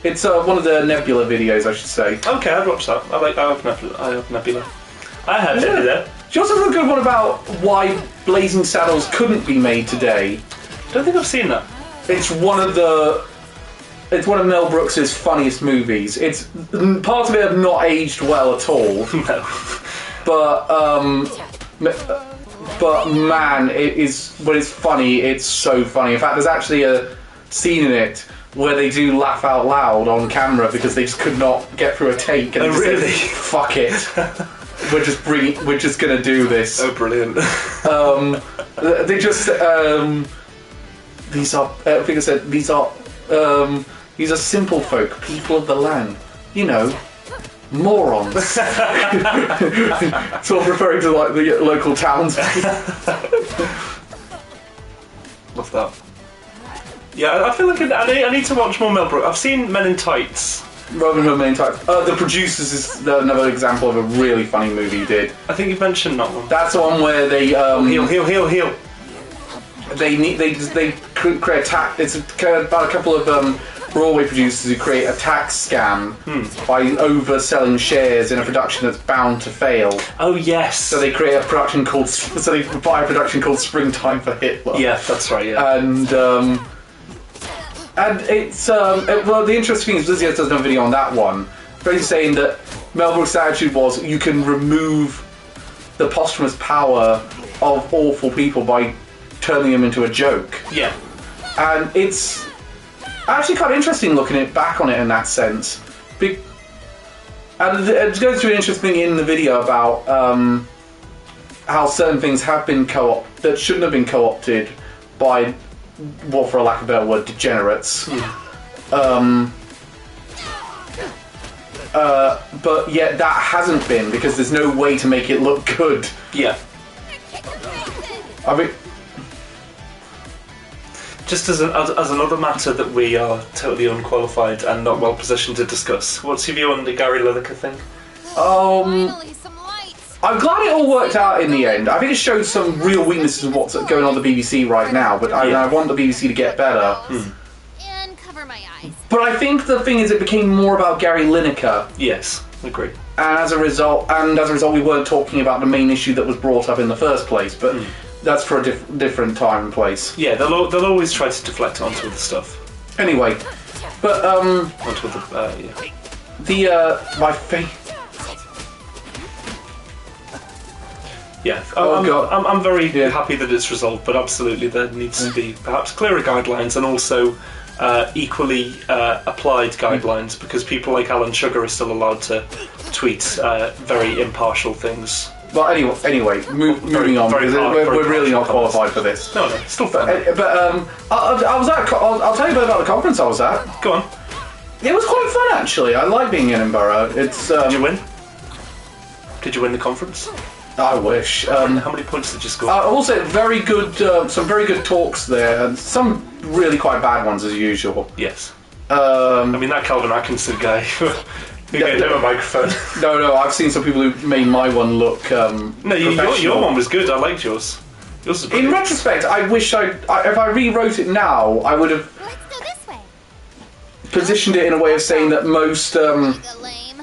It's one of the Nebula videos, I should say. Okay, I'd watch that. I have Nebula. I had it there. She also has a good one about why Blazing Saddles couldn't be made today. Don't think I've seen that. It's one of Mel Brooks's funniest movies. It's part of it have not aged well at all. No. But man, it is when it's funny. It's so funny. In fact, there's actually a scene in it where they do laugh out loud on camera because they just could not get through a take. And Oh, they just really? said, fuck it. We're just gonna do this. Oh, brilliant. They just these are. I think I said these are simple folk, people of the land. You know, morons. Sort of referring to like the local towns. Love that. Yeah, I feel like I need to watch more Mel Brooks. I've seen Men in Tights. Robin Hood main type. The Producers is another example of a really funny movie he did. I think you've mentioned that one. That's the one where they Heel. they create a tax. It's about a couple of Broadway producers who create a tax scam by overselling shares in a production that's bound to fail. Oh yes. So they create a production called. So they buy a production called Springtime for Hitler. Yeah, that's right. Yeah. And it's well, the interesting thing is Lizzie does no video on that one. Basically saying that Mel Brooks' attitude was you can remove the posthumous power of awful people by turning them into a joke. Yeah. And it's actually kind of interesting looking back on it in that sense. And it goes through an interesting thing in the video about how certain things have been that shouldn't have been co-opted by, well, for a lack of a better word, degenerates. But yet that hasn't been because there's no way to make it look good. Yeah. I mean, Just as another matter that we are totally unqualified and not well positioned to discuss, what's your view on the Gary Lineker thing? Finally, some lights. I'm glad it all worked out in the end. I think it showed some real weaknesses of what's going on the BBC right now, but I want the BBC to get better. And cover my eyes. But I think the thing is it became more about Gary Lineker, Yes, agree. and as a result we weren't talking about the main issue that was brought up in the first place, but that's for a different time and place. Yeah, they'll always try to deflect it onto other stuff. Anyway, but Onto my thing. Yeah, Oh, God. I'm very Yeah. happy that it's resolved, but absolutely there needs to be perhaps clearer guidelines and also equally applied guidelines, because people like Alan Sugar are still allowed to tweet very impartial things. Well, anyway, moving on, very because hard, we're very really not partial qualified for this. No, still fun. But I was at. I'll tell you a bit about the conference I was at. Go on. It was quite fun actually. I like being in Edinburgh. It's. Did you win? Did you win the conference? I wish. How many points did you score? Also, very good. Some very good talks there, and some really quite bad ones as usual. Yes. I mean, that Calvin Atkinson guy. Who gave him a microphone? No, I've seen some people who made my one look. No, your one was good. I liked yours. Yours was In brilliant. retrospect, I wish if I rewrote it now, I would have Let's go this way. positioned it in a way of saying that most The lame.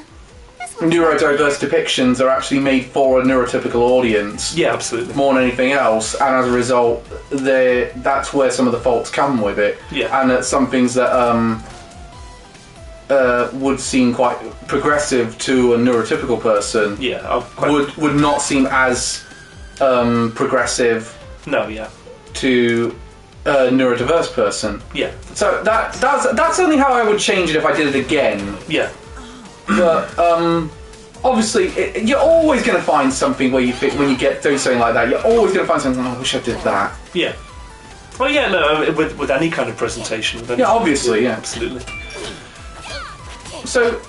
neurodiverse depictions are actually made for a neurotypical audience. Yeah, absolutely. More than anything else, and as a result, that's where some of the faults come with it. Yeah. And that some things that would seem quite progressive to a neurotypical person Yeah, would not seem as progressive No, yeah. to neurodiverse person. Yeah. So that's only how I would change it if I did it again. Yeah. But obviously, you're always going to find something where you think when you get through something like that, you're always going to find something. Oh, I wish I did that. Yeah. Well, yeah, no, with any kind of presentation. Then, Yeah, obviously, yeah. Absolutely. So,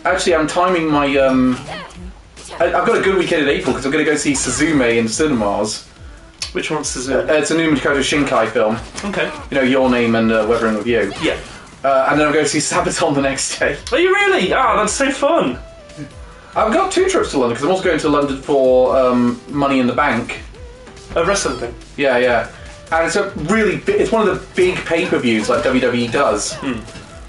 actually, I'm timing my. I've got a good weekend in April because I'm going to go see Suzume in cinemas. Which one's Suzume? It's a new Makoto Shinkai film. Okay. You know, Your Name and Weathering with You. Yeah. And then I'm going to see Sabaton the next day. Are you really? Oh, that's so fun. I've got 2 trips to London because I'm also going to London for Money in the Bank. A wrestling thing. Yeah. And it's it's one of the big pay-per-views like WWE does.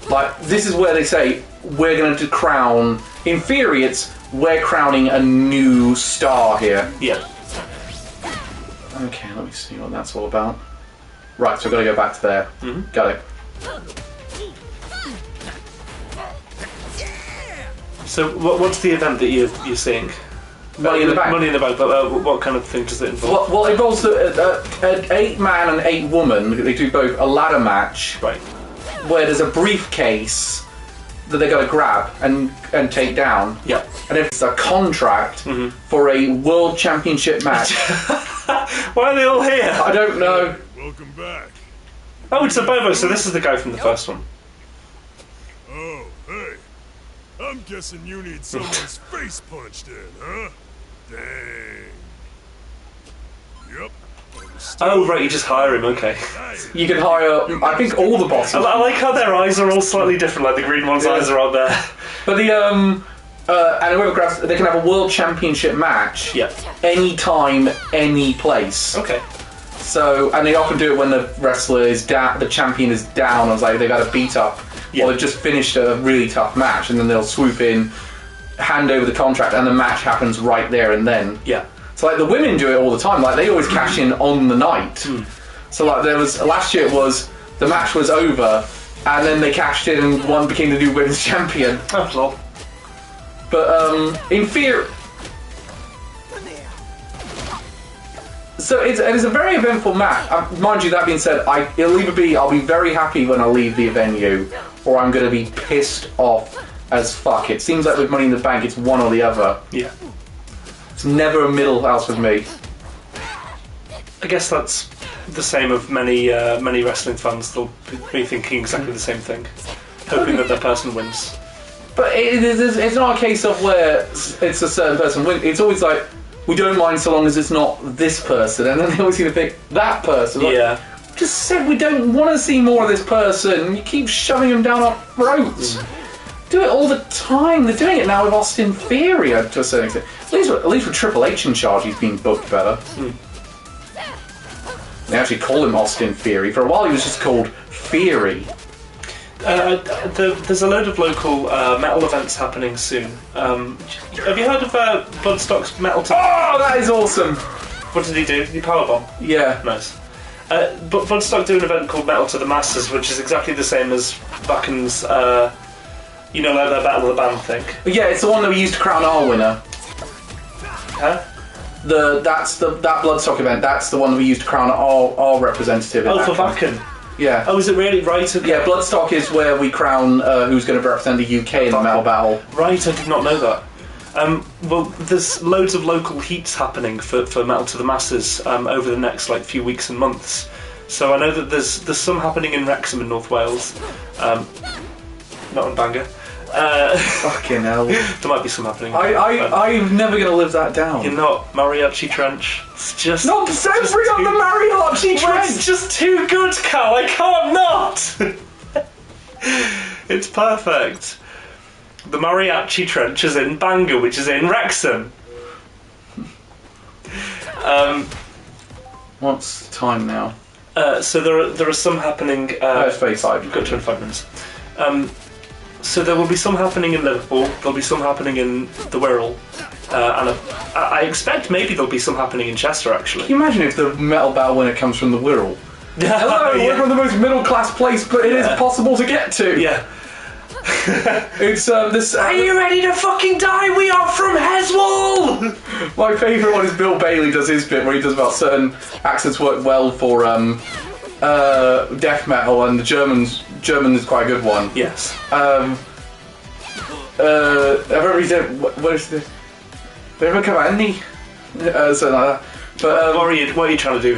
Like, this is where they say, we're going to crown, in theory it's, we're crowning a new star here. Yeah. Okay, let me see what that's all about. Right, so I've got to go back to there. Got it. So what's the event that you're seeing? Money in the Bank. Money in the Bank, but what kind of thing does it involve? Well, it involves an 8-man and 8-woman. They do both a ladder match. Right. Where there's a briefcase that they got to grab and take down. Yeah. And it's a contract for a world championship match. Why are they all here? I don't know. Welcome back. Oh, it's a Bobo, so this is the guy from the first one. Oh, hey. I'm guessing you need someone's face punched in, huh? Dang. Yep. Oh, right, you just hire him, okay. You can hire, I think, all the bosses. I like how their eyes are all slightly different, like the green one's eyes are on there. But the, and whoever grabs, they can have a world championship match. Yeah. Anytime, any place. Okay. So, and they often do it when the wrestler is down, the champion is down, or like they've had a beat up, or they've just finished a really tough match, and then they'll swoop in, hand over the contract, and the match happens right there and then. Yeah. So like the women do it all the time, like they always cash in on the night. So like there was, last year it was, the match was over, and then they cashed in and one became the new women's champion. Oh, lol. But in theory, so it's a very eventful match. Mind you, that being said, it'll either be I'll be very happy when I leave the venue, or I'm going to be pissed off as fuck. It seems like with Money in the Bank, it's one or the other. Yeah. It's never a middle house with me. I guess that's the same of many wrestling fans. They'll be thinking exactly the same thing, hoping that their person wins. But it's not a case of where it's a certain person win. It's always like, we don't mind so long as it's not this person, and then they always seem to think that person. Like, Yeah. just said we don't want to see more of this person. You keep shoving them down our throats. Do it all the time. They're doing it now with Austin Theory to a certain extent. At least with Triple H in charge, he's being booked better. They actually call him Austin Theory. For a while, he was just called Theory. There's a load of local metal events happening soon. Have you heard of Bloodstock's Metal to... Oh, that is awesome! What did he do? Did he powerbomb? Yeah. Nice. But Bloodstock do an event called Metal to the Masses, which is exactly the same as Bakken's, like their Battle of the Band thing. Yeah, it's the one that we used to crown our winner. Huh? That Bloodstock event, that's the one that we used to crown our representative in Oh, that for one. Bakken? Yeah. Oh, is it really? Right, okay. Yeah, Bloodstock is where we crown who's going to represent the UK in the metal battle. Right, I did not know that. Well, there's loads of local heats happening for Metal to the Masses over the next few weeks and months. So I know that there's some happening in Wrexham in North Wales, not in Bangor. Fucking hell. There might be some happening. I'm never going to live that down. You're not. Mariachi Trench. It's just... Don't bring up the Mariachi Well, Trench! it's just too good, Cal. I can't not! It's perfect. The Mariachi Trench is in Bangor, which is in Wrexham. What's the time now? So there are some happening... It's 35. We've got 25 minutes. So there will be some happening in Liverpool, there'll be some happening in the Wirral, and I expect maybe there'll be some happening in Chester, actually. Can you imagine if the metal battle winner comes from the Wirral? Hello, Yeah. we're from the most middle class place, but it is possible to get to. Yeah. It's this. Are you ready to fucking die? We are from Heswall! My favourite one is Bill Bailey does his bit where he does about certain accents work well for death metal, and the German is quite a good one. Yes. I've already said what is the Cavani? Something like that. But what are you trying to do?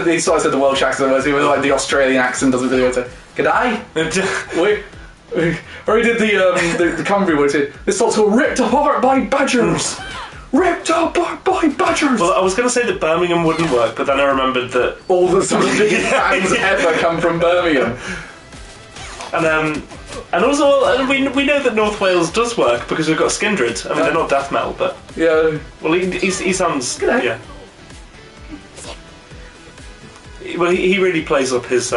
he sort of said the Welsh accent, whereas he was like the Australian accent doesn't really say "G'day." Or he did the Cumbria where he said, "This lot's all ripped apart by badgers." Ripped apart by badgers. Well, I was going to say that Birmingham wouldn't work, but then I remembered that some of the biggest fans ever come from Birmingham. And also, we know that North Wales does work because we've got Skindred. I mean, they're not death metal, but yeah. Well, he sounds G'day. yeah. Well, he really plays up his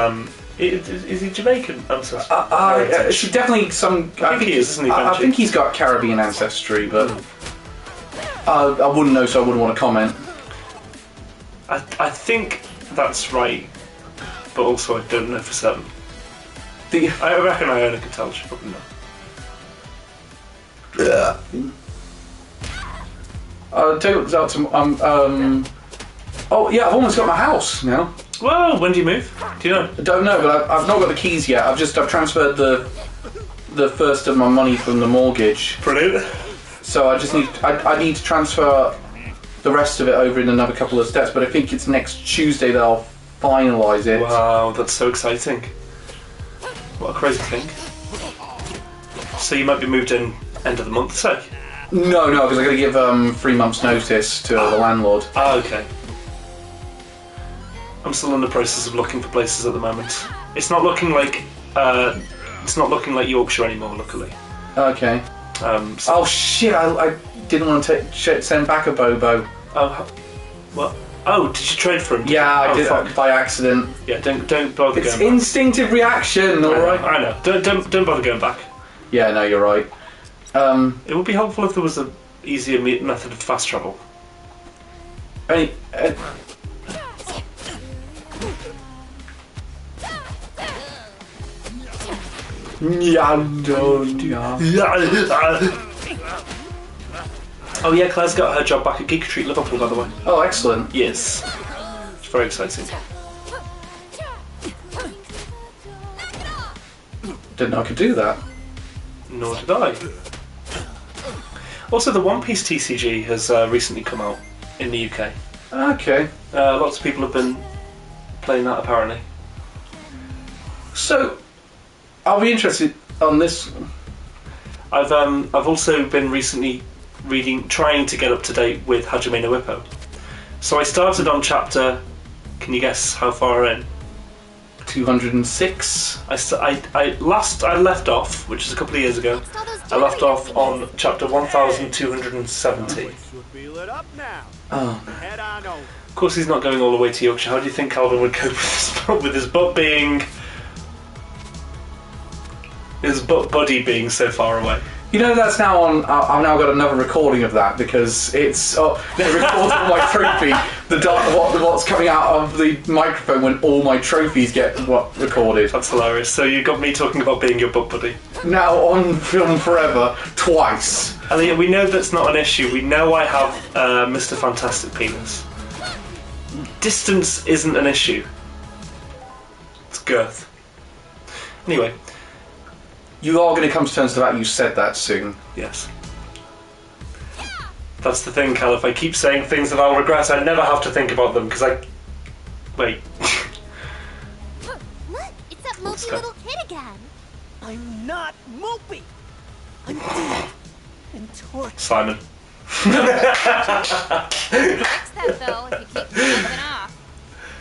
Is he Jamaican ancestry? She definitely some. I think he is, isn't he? I think he's got Caribbean ancestry, but I wouldn't know, so I wouldn't want to comment. I think that's right, but also I don't know for certain. I reckon Iona could tell. She probably know. Tell you what's out to oh yeah, I've almost got my house now. Whoa! When do you move? Do you know? I don't know, but I've not got the keys yet. I've transferred the first of my money from the mortgage. Brilliant. So I just need I need to transfer the rest of it over in another couple of steps. But I think it's next Tuesday that I'll finalise it. Wow, that's so exciting! What a crazy thing. So you might be moved in end of the month, say? No, because I'm going to give 3 months' notice to the landlord. Ah, okay. I'm still in the process of looking for places at the moment. It's not looking like Yorkshire anymore, luckily. Okay. Oh shit! I didn't want to send back a Bobo. Oh, what? Oh, did you trade for him? Yeah, I did fuck. by accident. Yeah, don't bother It's going instinctive reaction, back. alright? I know. Don't bother going back. Yeah, no, you're right. It would be helpful if there was an easier method of fast travel. Yeah. Oh yeah, Claire's got her job back at Geek Street, Liverpool, by the way. Oh, excellent. Yes. It's very exciting. Didn't know I could do that. Nor did I. Also, the One Piece TCG has recently come out in the UK. Okay. Lots of people have been playing that, apparently. So, I'll be interested on this. I've also been recently trying to get up to date with Hajime no Ippo. So I started on chapter. Can you guess how far in? 206. I left off, which is a couple of years ago. I left off on chapter 1270. Feel it up now. Oh. Head on over. Of course, he's not going all the way to Yorkshire. How do you think Calvin would cope with his butt being buddy being so far away? You know, that's now on. I've now got another recording of that because it's it records all my trophy. What's coming out of the microphone when all my trophies get recorded. That's hilarious. So you got me talking about being your butt buddy. Now on film forever, twice. Elliot, we know that's not an issue. We know I have Mr. Fantastic Penis. Distance isn't an issue. It's girth. Anyway. You are going to come to terms with that. You said that soon. Yes. That's the thing, Cal. If I keep saying things that I'll regret, I never have to think about them because I. Wait. Look, it's that mopey little kid again. I'm not mopey. I'm deep and tortured. Simon. Fix that though if you keep moving off.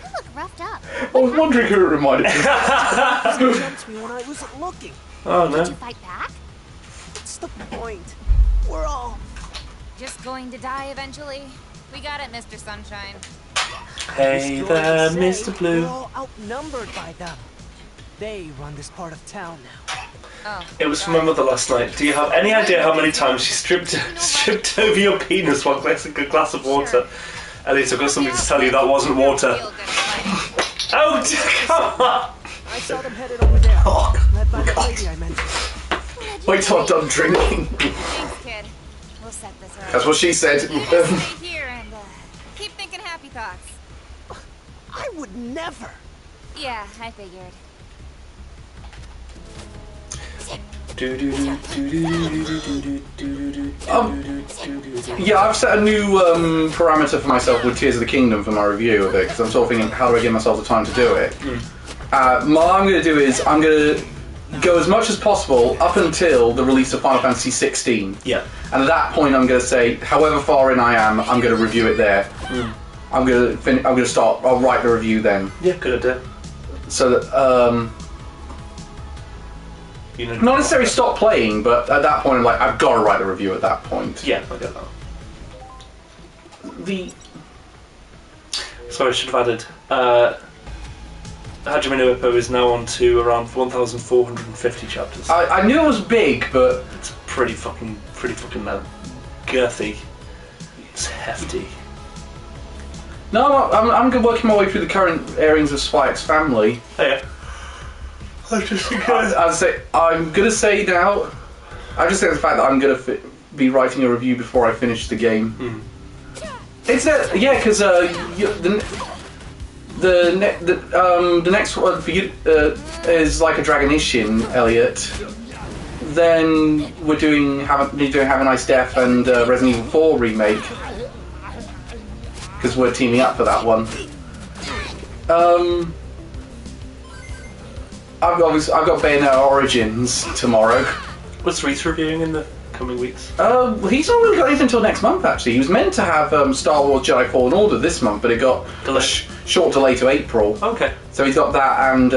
You look roughed up. I was wondering who it reminded me. He jumped me when I wasn't looking. Oh no. Did you fight back? What's the point? We're all Just going to die eventually. We got it, Mr. Sunshine. Hey there, Say, Mr. Blue. We're all outnumbered by them. They run this part of town now. Oh. It was from my mother last night. Do you have any idea how many times she stripped over your penis while glassing a glass of water? Elliot, I've got something to tell you. That wasn't water. Oh, come on! I saw them headed over there, led by the lady I mentioned. Wait till I'm done drinking. Thanks, kid. We'll set this right. That's what she said. You just stay here and keep thinking happy thoughts. I would never. Yeah, I figured. Yeah, I've set a new parameter for myself with Tears of the Kingdom for my review of it, because I'm sort of thinking, how do I give myself the time to do it? What I'm going to do is, I'm going to go as much as possible up until the release of Final Fantasy 16. Yeah. And at that point, I'm going to say, however far in I am, I'm going to review it there. I'm going to start. I'll write the review then. Yeah, good idea. So that You know, not necessarily stop playing, but at that point, I'm like, I've got to write a review at that point. Yeah, I get that. The Sorry, I should have added. Hajime no Ippo is now on to around 1,450 chapters. I knew it was big, but It's pretty fucking girthy. It's hefty. no, I'm working my way through the current airings of Spy X Family. Oh yeah. I just think I'm gonna say now. I just think the fact that I'm gonna be writing a review before I finish the game. It's because the next one for you is Like a Dragon Ishin, Elliot. Then we're doing Have a Nice Death and Resident Evil 4 remake, because we're teaming up for that one. I've got Bayonetta Origins tomorrow. What's Reese reviewing in the coming weeks? He's not really got anything until next month, actually. He was meant to have Star Wars Jedi Fallen Order this month, but it got a short delay to April. Okay. So he's got that and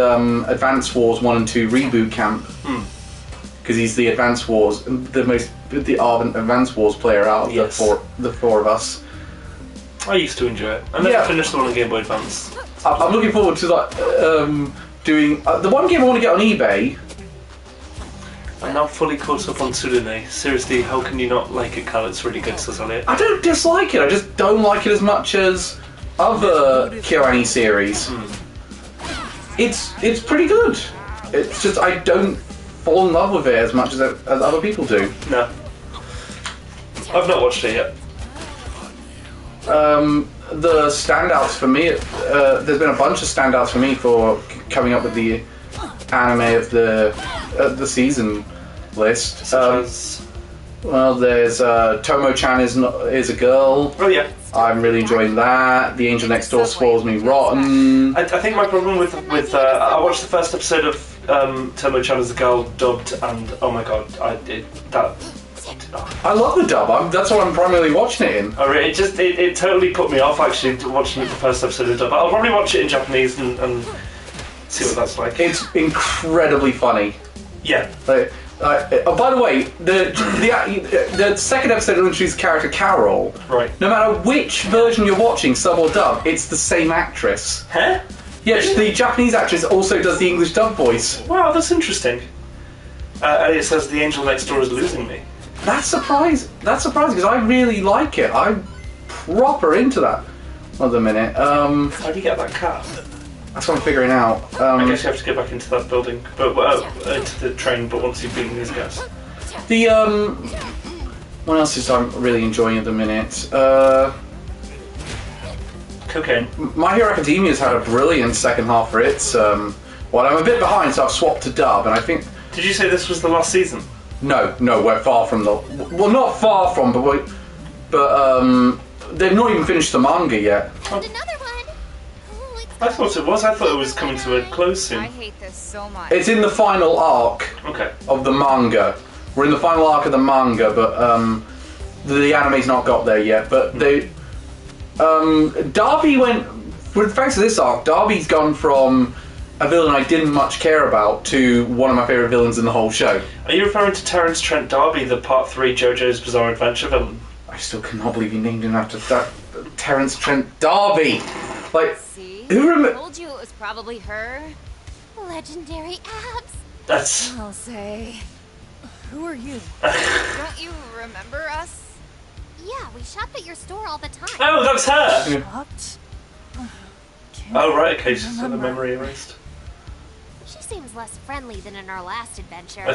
Advance Wars 1 and 2 Reboot Camp. Because he's the Advance Wars, the ardent Advance Wars player out of the four of us. I used to enjoy it. I never finished the one on Game Boy Advance. I'm looking forward to doing the one game I want to get on eBay. I'm now fully caught up on Tsurune. Seriously, how can you not like it, Cal? It's really good, says Elliot. I don't dislike it, I just don't like it as much as other KyoAni series. It's pretty good. It's just I don't fall in love with it as much as other people do. No. I've not watched it yet. The standouts for me, there's been a bunch of standouts for me for coming up with the anime of the season list. Such as... Well, there's Tomo-chan is a girl. Oh yeah. I'm really enjoying that. The Angel Next Door spoils me rotten. I think my problem with I watched the first episode of Tomo-chan as a girl dubbed, and oh my god, I love the dub. That's what I'm primarily watching it in. Oh, really? It totally put me off actually watching the first episode of dub. I'll probably watch it in Japanese and see what that's like. It's incredibly funny. Yeah. Oh, by the way, the second episode will introduce the character Carol. Right. No matter which version you're watching, sub or dub, it's the same actress. Huh? Yes, the Japanese actress also does the English dub voice. Wow, that's interesting. Elliot says the Angel Next Door is losing me. That's surprising because I really like it. I'm proper into that. Hold a minute. How do you get that cat? That's what I'm figuring out. I guess you have to go back into that building, but into the train. But once you've beaten these guys, what else is I'm really enjoying at the minute? cocaine. My Hero Academia's had a brilliant second half for its. Well, I'm a bit behind, so I've swapped to dub, and I think. Did you say this was the last season? No, we're far from not far from, but they've not even finished the manga yet. And another one. Ooh, it's I thought it was. I thought it was coming to a close soon. I hate this so much. It's in the final arc Okay. of the manga. We're in the final arc of the manga, but the anime's not got there yet. But Darby went. Thanks to this arc, Darby's gone from a villain I didn't much care about to one of my favourite villains in the whole show. Are you referring to Terence Trent D'Arby, the Part 3 JoJo's Bizarre Adventure villain? I still cannot believe you named him after that. Terence Trent D'Arby! Like, See? who I told you it was probably her. Legendary abs. That's... I'll say. Who are you? Don't you remember us? Yeah, we shop at your store all the time. Oh, that's her! What? Oh, right, okay, she's had the memory erased. She seems less friendly than in our last adventure.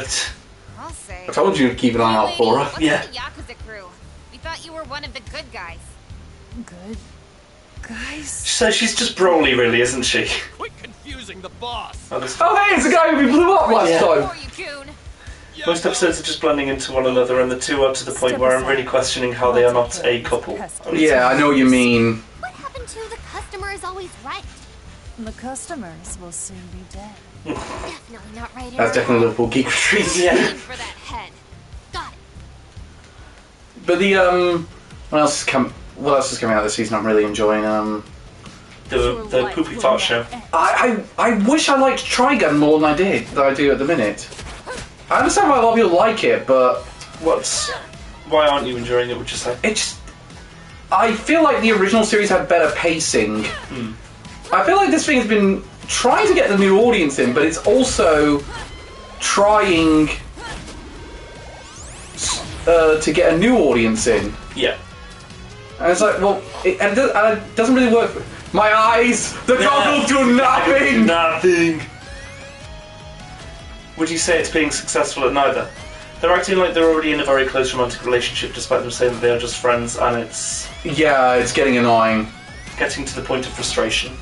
I'll say. I told you to keep an eye out for her. What's Yeah. with the Yakuza crew? We thought you were one of the good guys. Good guys. So she's just Broly, really, isn't she? Quit confusing the boss. Oh, this- Oh, hey, it's the guy who we blew up last Yeah. time. For you, Coon. Most episodes are just blending into one another, and the two are to the point where I'm really questioning how they are not a couple. Yeah, I know what you mean. What happened to the customer is always right? The customers will soon be dead. Definitely not right. That's definitely Liverpool Geek Retreat. Yeah. Aim for that head. Got it. But the what else is coming out this season? I'm really enjoying. The Poopy Fart Show. I wish I liked Trigun more than I do at the minute. I understand why a lot of people like it, but Why aren't you enjoying it, would you say? I feel like the original series had better pacing. I feel like this thing has been trying to get the new audience in, but it's also trying to get a new audience in. Yeah. And it's like, well, it doesn't really work. My eyes, the goggles do nothing. Nothing. Would you say it's being successful at neither? They're acting like they're already in a very close romantic relationship, despite them saying that they are just friends, and it's Yeah, it's getting annoying. getting to the point of frustration.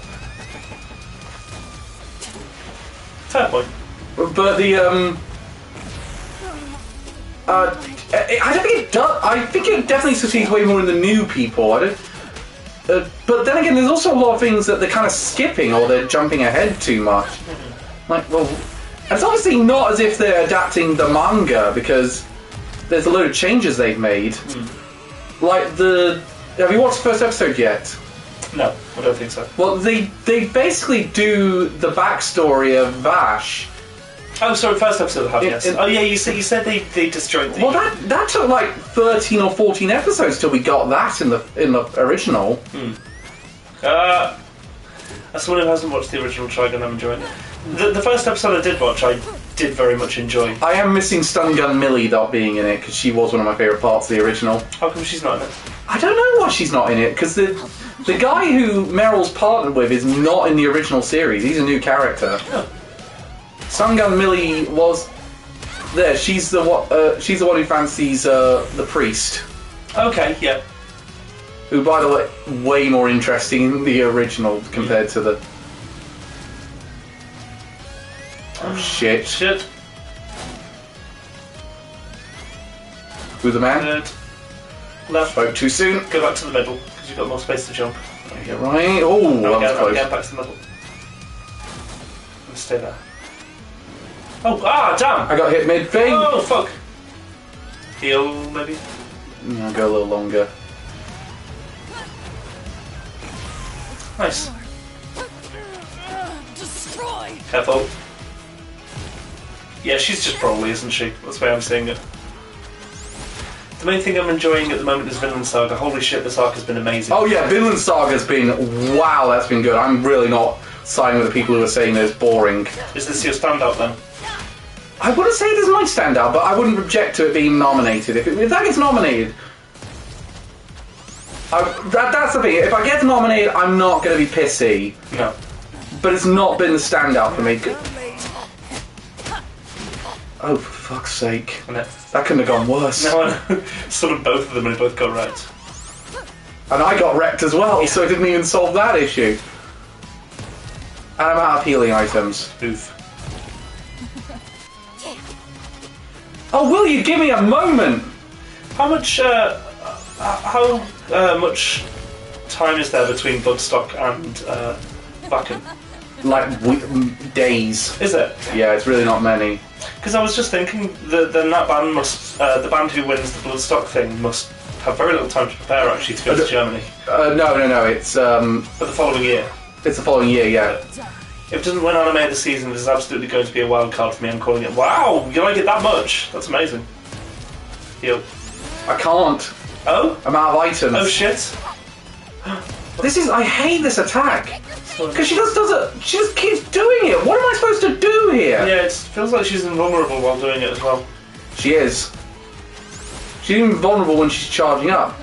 Fair point. But the I don't think it does. I think it definitely succeeds way more in the new people. I don't. But then again, there's also a lot of things that they're kind of skipping or they're jumping ahead too much. Like, well, it's obviously not as if they're adapting the manga because there's a load of changes they've made. Like have you watched the first episode yet? No, I don't think so. Well, they basically do the backstory of Vash. Oh, sorry, first episode I have, yes. in- Oh yeah, you said they destroyed the... Well, that took like 13 or 14 episodes till we got that in the original. As someone who hasn't watched the original Trigun, I'm enjoying it. The first episode I did watch, I did very much enjoy. I am missing Stun Gun Millie not being in it because she was one of my favourite parts of the original. How come she's not in it? I don't know why she's not in it because the guy who Meryl's partnered with is not in the original series. He's a new character. Oh. Stun Gun Millie was there. She's the one who fancies the priest. Okay, yeah. Who, by the way, way more interesting in the original compared to the. Oh shit! Shit. Who's the man? Good. Left. Spoke too soon. Go back to the middle, because you've got more space to jump. You're right. Oh, that was Again, close. back to the middle. And stay there. Oh, damn! I got hit mid-thing. Oh, fuck. Heal, maybe? I'll go a little longer. Nice. Destroy! Careful. Yeah, she's just Broly, isn't she? That's the way I'm seeing it. The main thing I'm enjoying at the moment is Vinland Saga. Holy shit, this arc has been amazing. Oh yeah, Vinland Saga's been wow. That's been good. I'm really not siding with the people who are saying that it's boring. Is this your standout then? I wouldn't say this might stand out, but I wouldn't object to it being nominated. If that gets nominated, that's the thing. If I get nominated, I'm not going to be pissy. No. But it's not been the standout for me. Oh, for fuck's sake. No. That couldn't have gone worse. No, sort of both of them, and they both got right. And I got wrecked as well, so it didn't even solve that issue. And I'm out of healing items. Oof. Oh, will you give me a moment? How much time is there between Bloodstock and Vakken? Like, days. Is it? Yeah, it's really not many. Because I was just thinking that then that band must, the band who wins the Bloodstock thing must have very little time to prepare actually to go to Germany. No, it's For the following year. it's the following year, yeah. If it doesn't win Anime of the Season, this is absolutely going to be a wild card for me. I'm calling it. Wow, you like it that much? That's amazing. Heal. I can't. Oh? I'm out of items. Oh shit. I hate this attack. Because she just keeps doing it. What am I supposed to do here? Yeah, it feels like she's invulnerable while doing it as well. She is. She's even vulnerable when she's charging up.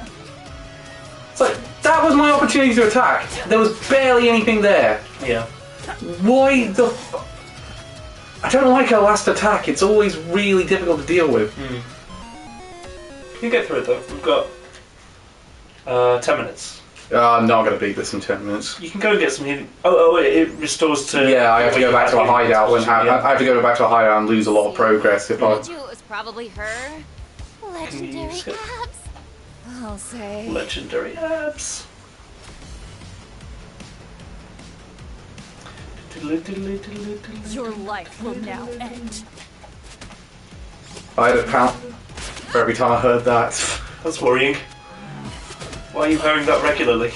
It's like, that was my opportunity to attack. There was barely anything there. Yeah. Why the f... I don't like her last attack. It's always really difficult to deal with. You can get through it though. We've got 10 minutes. I'm not going to beat this in 10 minutes. You can go and get some healing. Oh, it restores to. Yeah, I have to go back to a hideout. I have to go back to a hideout and lose a lot of progress if I. Told you it was probably her. Legendary skip? abs. I'll say. Legendary abs. Your life will now end. I had a pound for every time I heard that. That's worrying. Why are you hearing that regularly?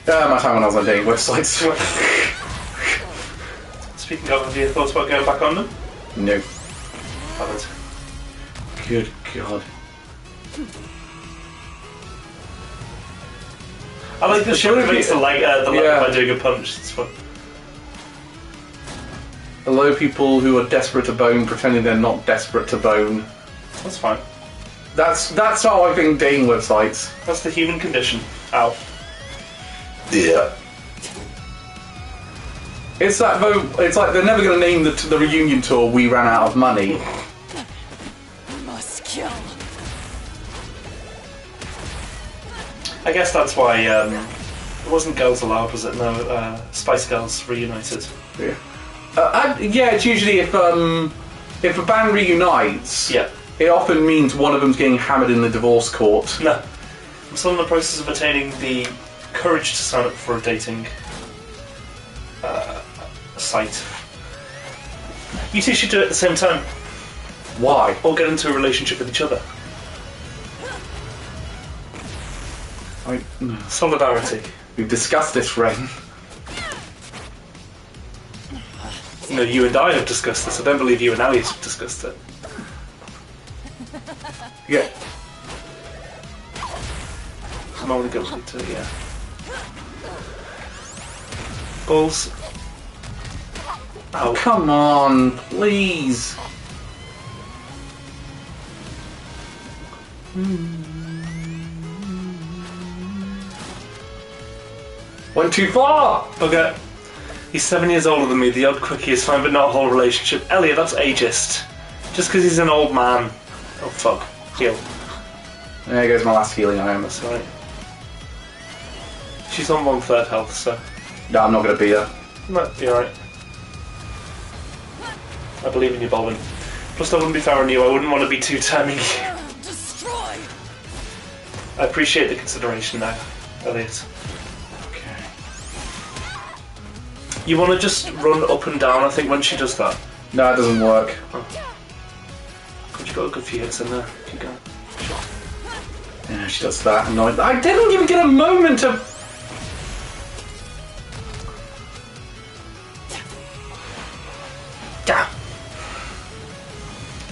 My time when I was on dating websites. Speaking of, have you thought about going back on them? No. Haven't. Good God. I like the shit that makes the leg Yeah. by doing a punch. It's fun. Hello, people who are desperate to bone, pretending they're not desperate to bone. That's fine. That's how I think dating websites. That's the human condition. Ow. Yeah. It's like they're never going to name the reunion tour "We Ran Out of Money." Must kill. I guess that's why it wasn't Girls Aloud, was it? No, Spice Girls Reunited. Yeah. Yeah, it's usually if a band reunites, Yeah. it often means one of them's getting hammered in the divorce court. No. I'm still in the process of attaining the courage to sign up for a dating site. You two should do it at the same time, Why? or get into a relationship with each other. Solidarity. We've discussed this, Ren. No, you and I have discussed this. I don't believe you and Ali have discussed it. Yeah. I'm only going to, yeah. Balls. Oh, come on, please. Went too far! Okay. He's 7 years older than me. The odd quickie is fine, but not a whole relationship. Elliot, that's ageist. Just because he's an old man. Oh, fuck. Heal. There goes my last healing item. That's right. She's on 1/3 health, so. No, I'm not going to beat her. No, you're right. I believe in you, Bolvin. Plus, I wouldn't be fair on you. I wouldn't want to be too turning. Destroy. I appreciate the consideration now, Elliot. Okay. You want to just run up and down, I think, when she does that. No, it doesn't work. Good, you got a good few hits in there. Keep going. Yeah, she does that. Annoying. I didn't even get a moment to. Damn.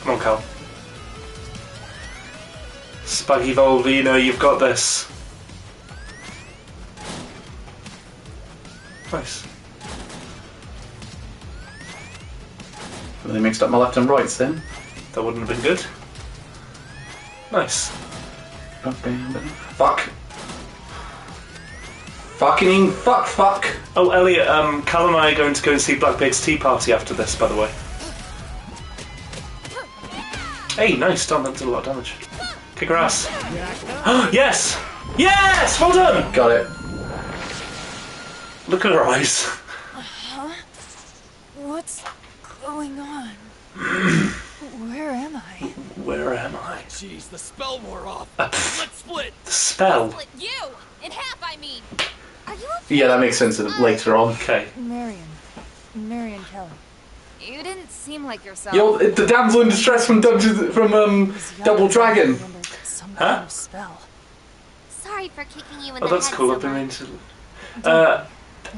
Come on, Cal. Spaggy Volvino, you've got this. Nice. Really mixed up my left and rights then. That wouldn't have been good. Nice. Fuck. Fucking fuck. Oh, Elliot, Cal and I are going to go and see Blackbeard's tea party after this, by the way. Hey, nice, Tom, that did a lot of damage. Kick her ass. Yes! Yes! Well done! Got it. Look at her eyes. What's going on? Where am I? Where am I? Jeez, the spell wore off. Let's split. The spell. Split you! In half, I mean! Are you okay? Yeah, that makes sense later on. Okay. Marion Kelly. You didn't seem like yourself. Yo, the damsel in distress from Double Dragon. Some Huh? kind of spell. Sorry for kicking you in Oh, the that's head cool. so I've been much. meaning to.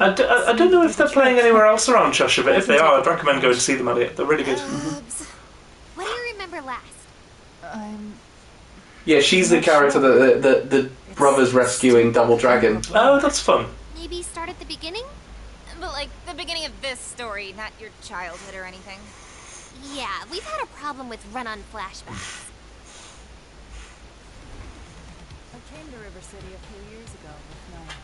I don't know if they're playing anywhere else around Cheshire, but if they are, I'd recommend going to see them, Elliot. They're really good. What do you remember last? I'm Yeah, she's the character that the brothers rescuing Double Dragon. Oh, that's fun. Maybe start at the beginning? But like the beginning of this story, not your childhood or anything. Yeah, we've had a problem with run-on flashbacks. I came to River City a few years ago with my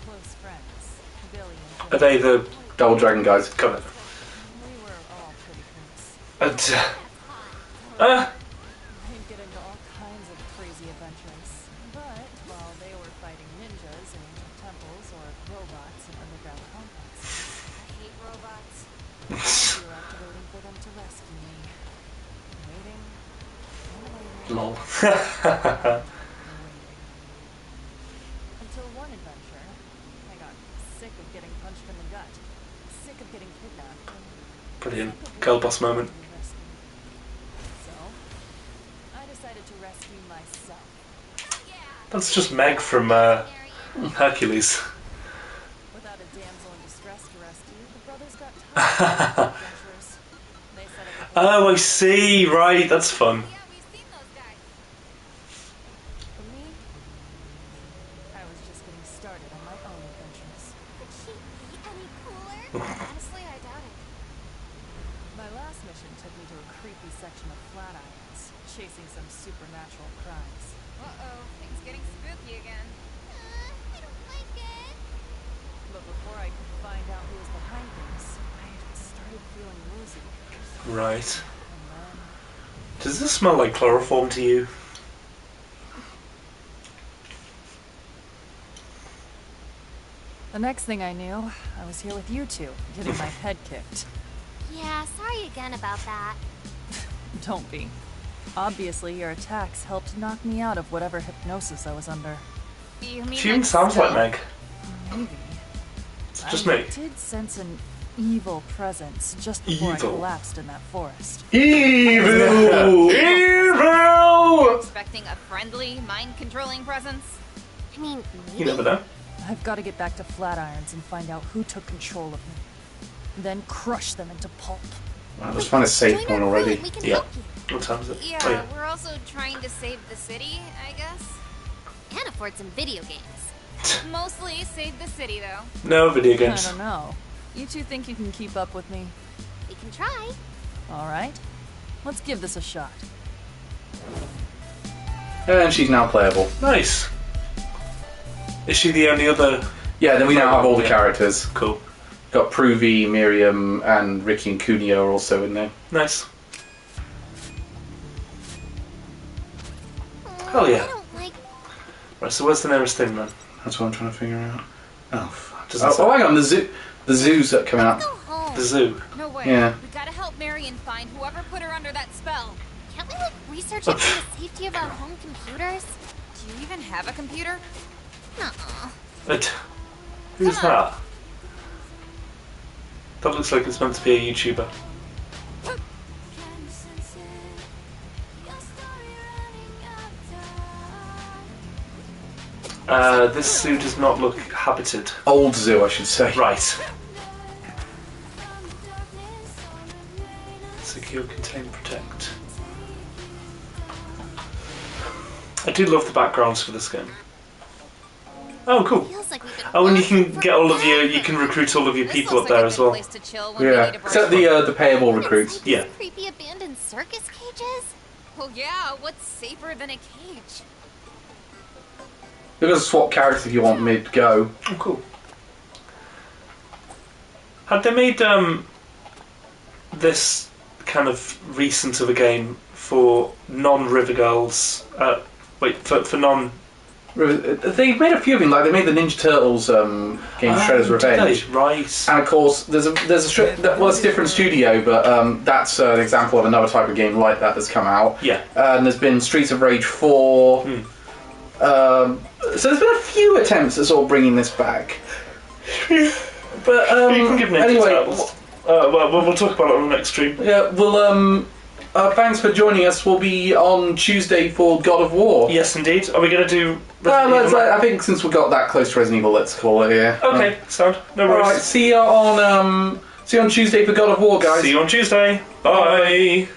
close friends, Billy and Are they the Double Dragon guys. Come on. We were all pretty close. And, We'd get into all kinds of crazy adventures. But while they were fighting ninjas in ancient temples or robots in underground complexes, I hate robots. we were out waiting for them to rescue me. Waiting. And waiting. lol. Until one adventure, I got sick of getting punched in the gut, sick of getting kidnapped, and Brilliant. Girl boss moment. sick of being rescued. So, I decided to rescue myself. That's just Meg from Hercules. Without a damsel in distress to rescue, the brothers got tired of adventures. They set up a Oh, I see. Right, that's fun. Yeah, we've seen those guys. For me, I was just getting started on my own adventures. Could she be any cooler? Honestly, I doubt it. My last mission took me to a creepy section of Flatirons, chasing some supernatural crimes. Uh-oh, things getting spooky again. I don't like it. But before I could find out who was behind things, I started feeling woozy. Right. And then, Does this smell like chloroform to you? the next thing I knew, I was here with you two, getting my head kicked. Yeah, sorry again about that. Don't be. Obviously, your attacks helped knock me out of whatever hypnosis I was under. You mean She even like sounds like still? Meg. Maybe. It's just I me. did sense an evil presence just before Evil? I collapsed in that forest. Evil! Evil! Expecting a friendly, mind-controlling presence? I mean, You never know. I've got to get back to Flatirons and find out who took control of me. Then crush them into pulp. I just find a safe join point our already. crew and we can Yeah. help you. What time is it? Yeah, Oh, yeah. we're also trying to save the city, I guess. And afford some video games. Mostly save the city, though. No video I games. don't know. You two think you can keep up with me? We can try. All right. Let's give this a shot. And she's now playable. Nice. Is she the only other? Yeah, then we now have all the Yeah. characters. Cool. Got Pruvi, Miriam, and Ricky and Kunio are also in there. Nice. Hell yeah. I don't like. Right, so where's the nearest thing then? That's what I'm trying to figure out. Oh, fuck. Doesn't say. Oh, hang on, the zoos that come out. Go home. The zoo. No way. Yeah. We gotta help Marion find whoever put her under that spell. Can't we, like, research it for the safety of our home computers? Do you even have a computer? Nuh-uh. But who's Come on. that? That looks like it's meant to be a YouTuber. This zoo does not look habited. Old zoo, I should say. Right. Secure, contain, protect. I do love the backgrounds for this game. Oh, cool. Feels like we've been Oh, and you walking can get all of your, forever. you can recruit all of your This people looks up there like a as good well. place to chill when we Yeah, need a break. except the payable recruits. Like Yeah. these creepy abandoned circus cages? Well, yeah, what's safer than a cage? You can swap characters if you want mid-go. Oh, cool. Had they made this kind of recent of a game for non-River Girls? For non. They made a few of them, like they made the Ninja Turtles game Shredder's did they? Revenge. Right. And of course, there's a different studio, but that's an example of another type of game like that that's come out. Yeah. And there's been Streets of Rage 4. So there's been a few attempts at sort of bringing this back. But You can give Ninja anyway, Turtles. We'll talk about it on the next stream. yeah, well, thanks for joining us. We'll be on Tuesday for God of War. Yes, indeed. Are we going to do? Well, Resident Evil? I think since we got that close to Resident Evil, let's call it here. Okay, sound. No All worries. right. See you on Tuesday for God of War, guys. See you on Tuesday. Bye.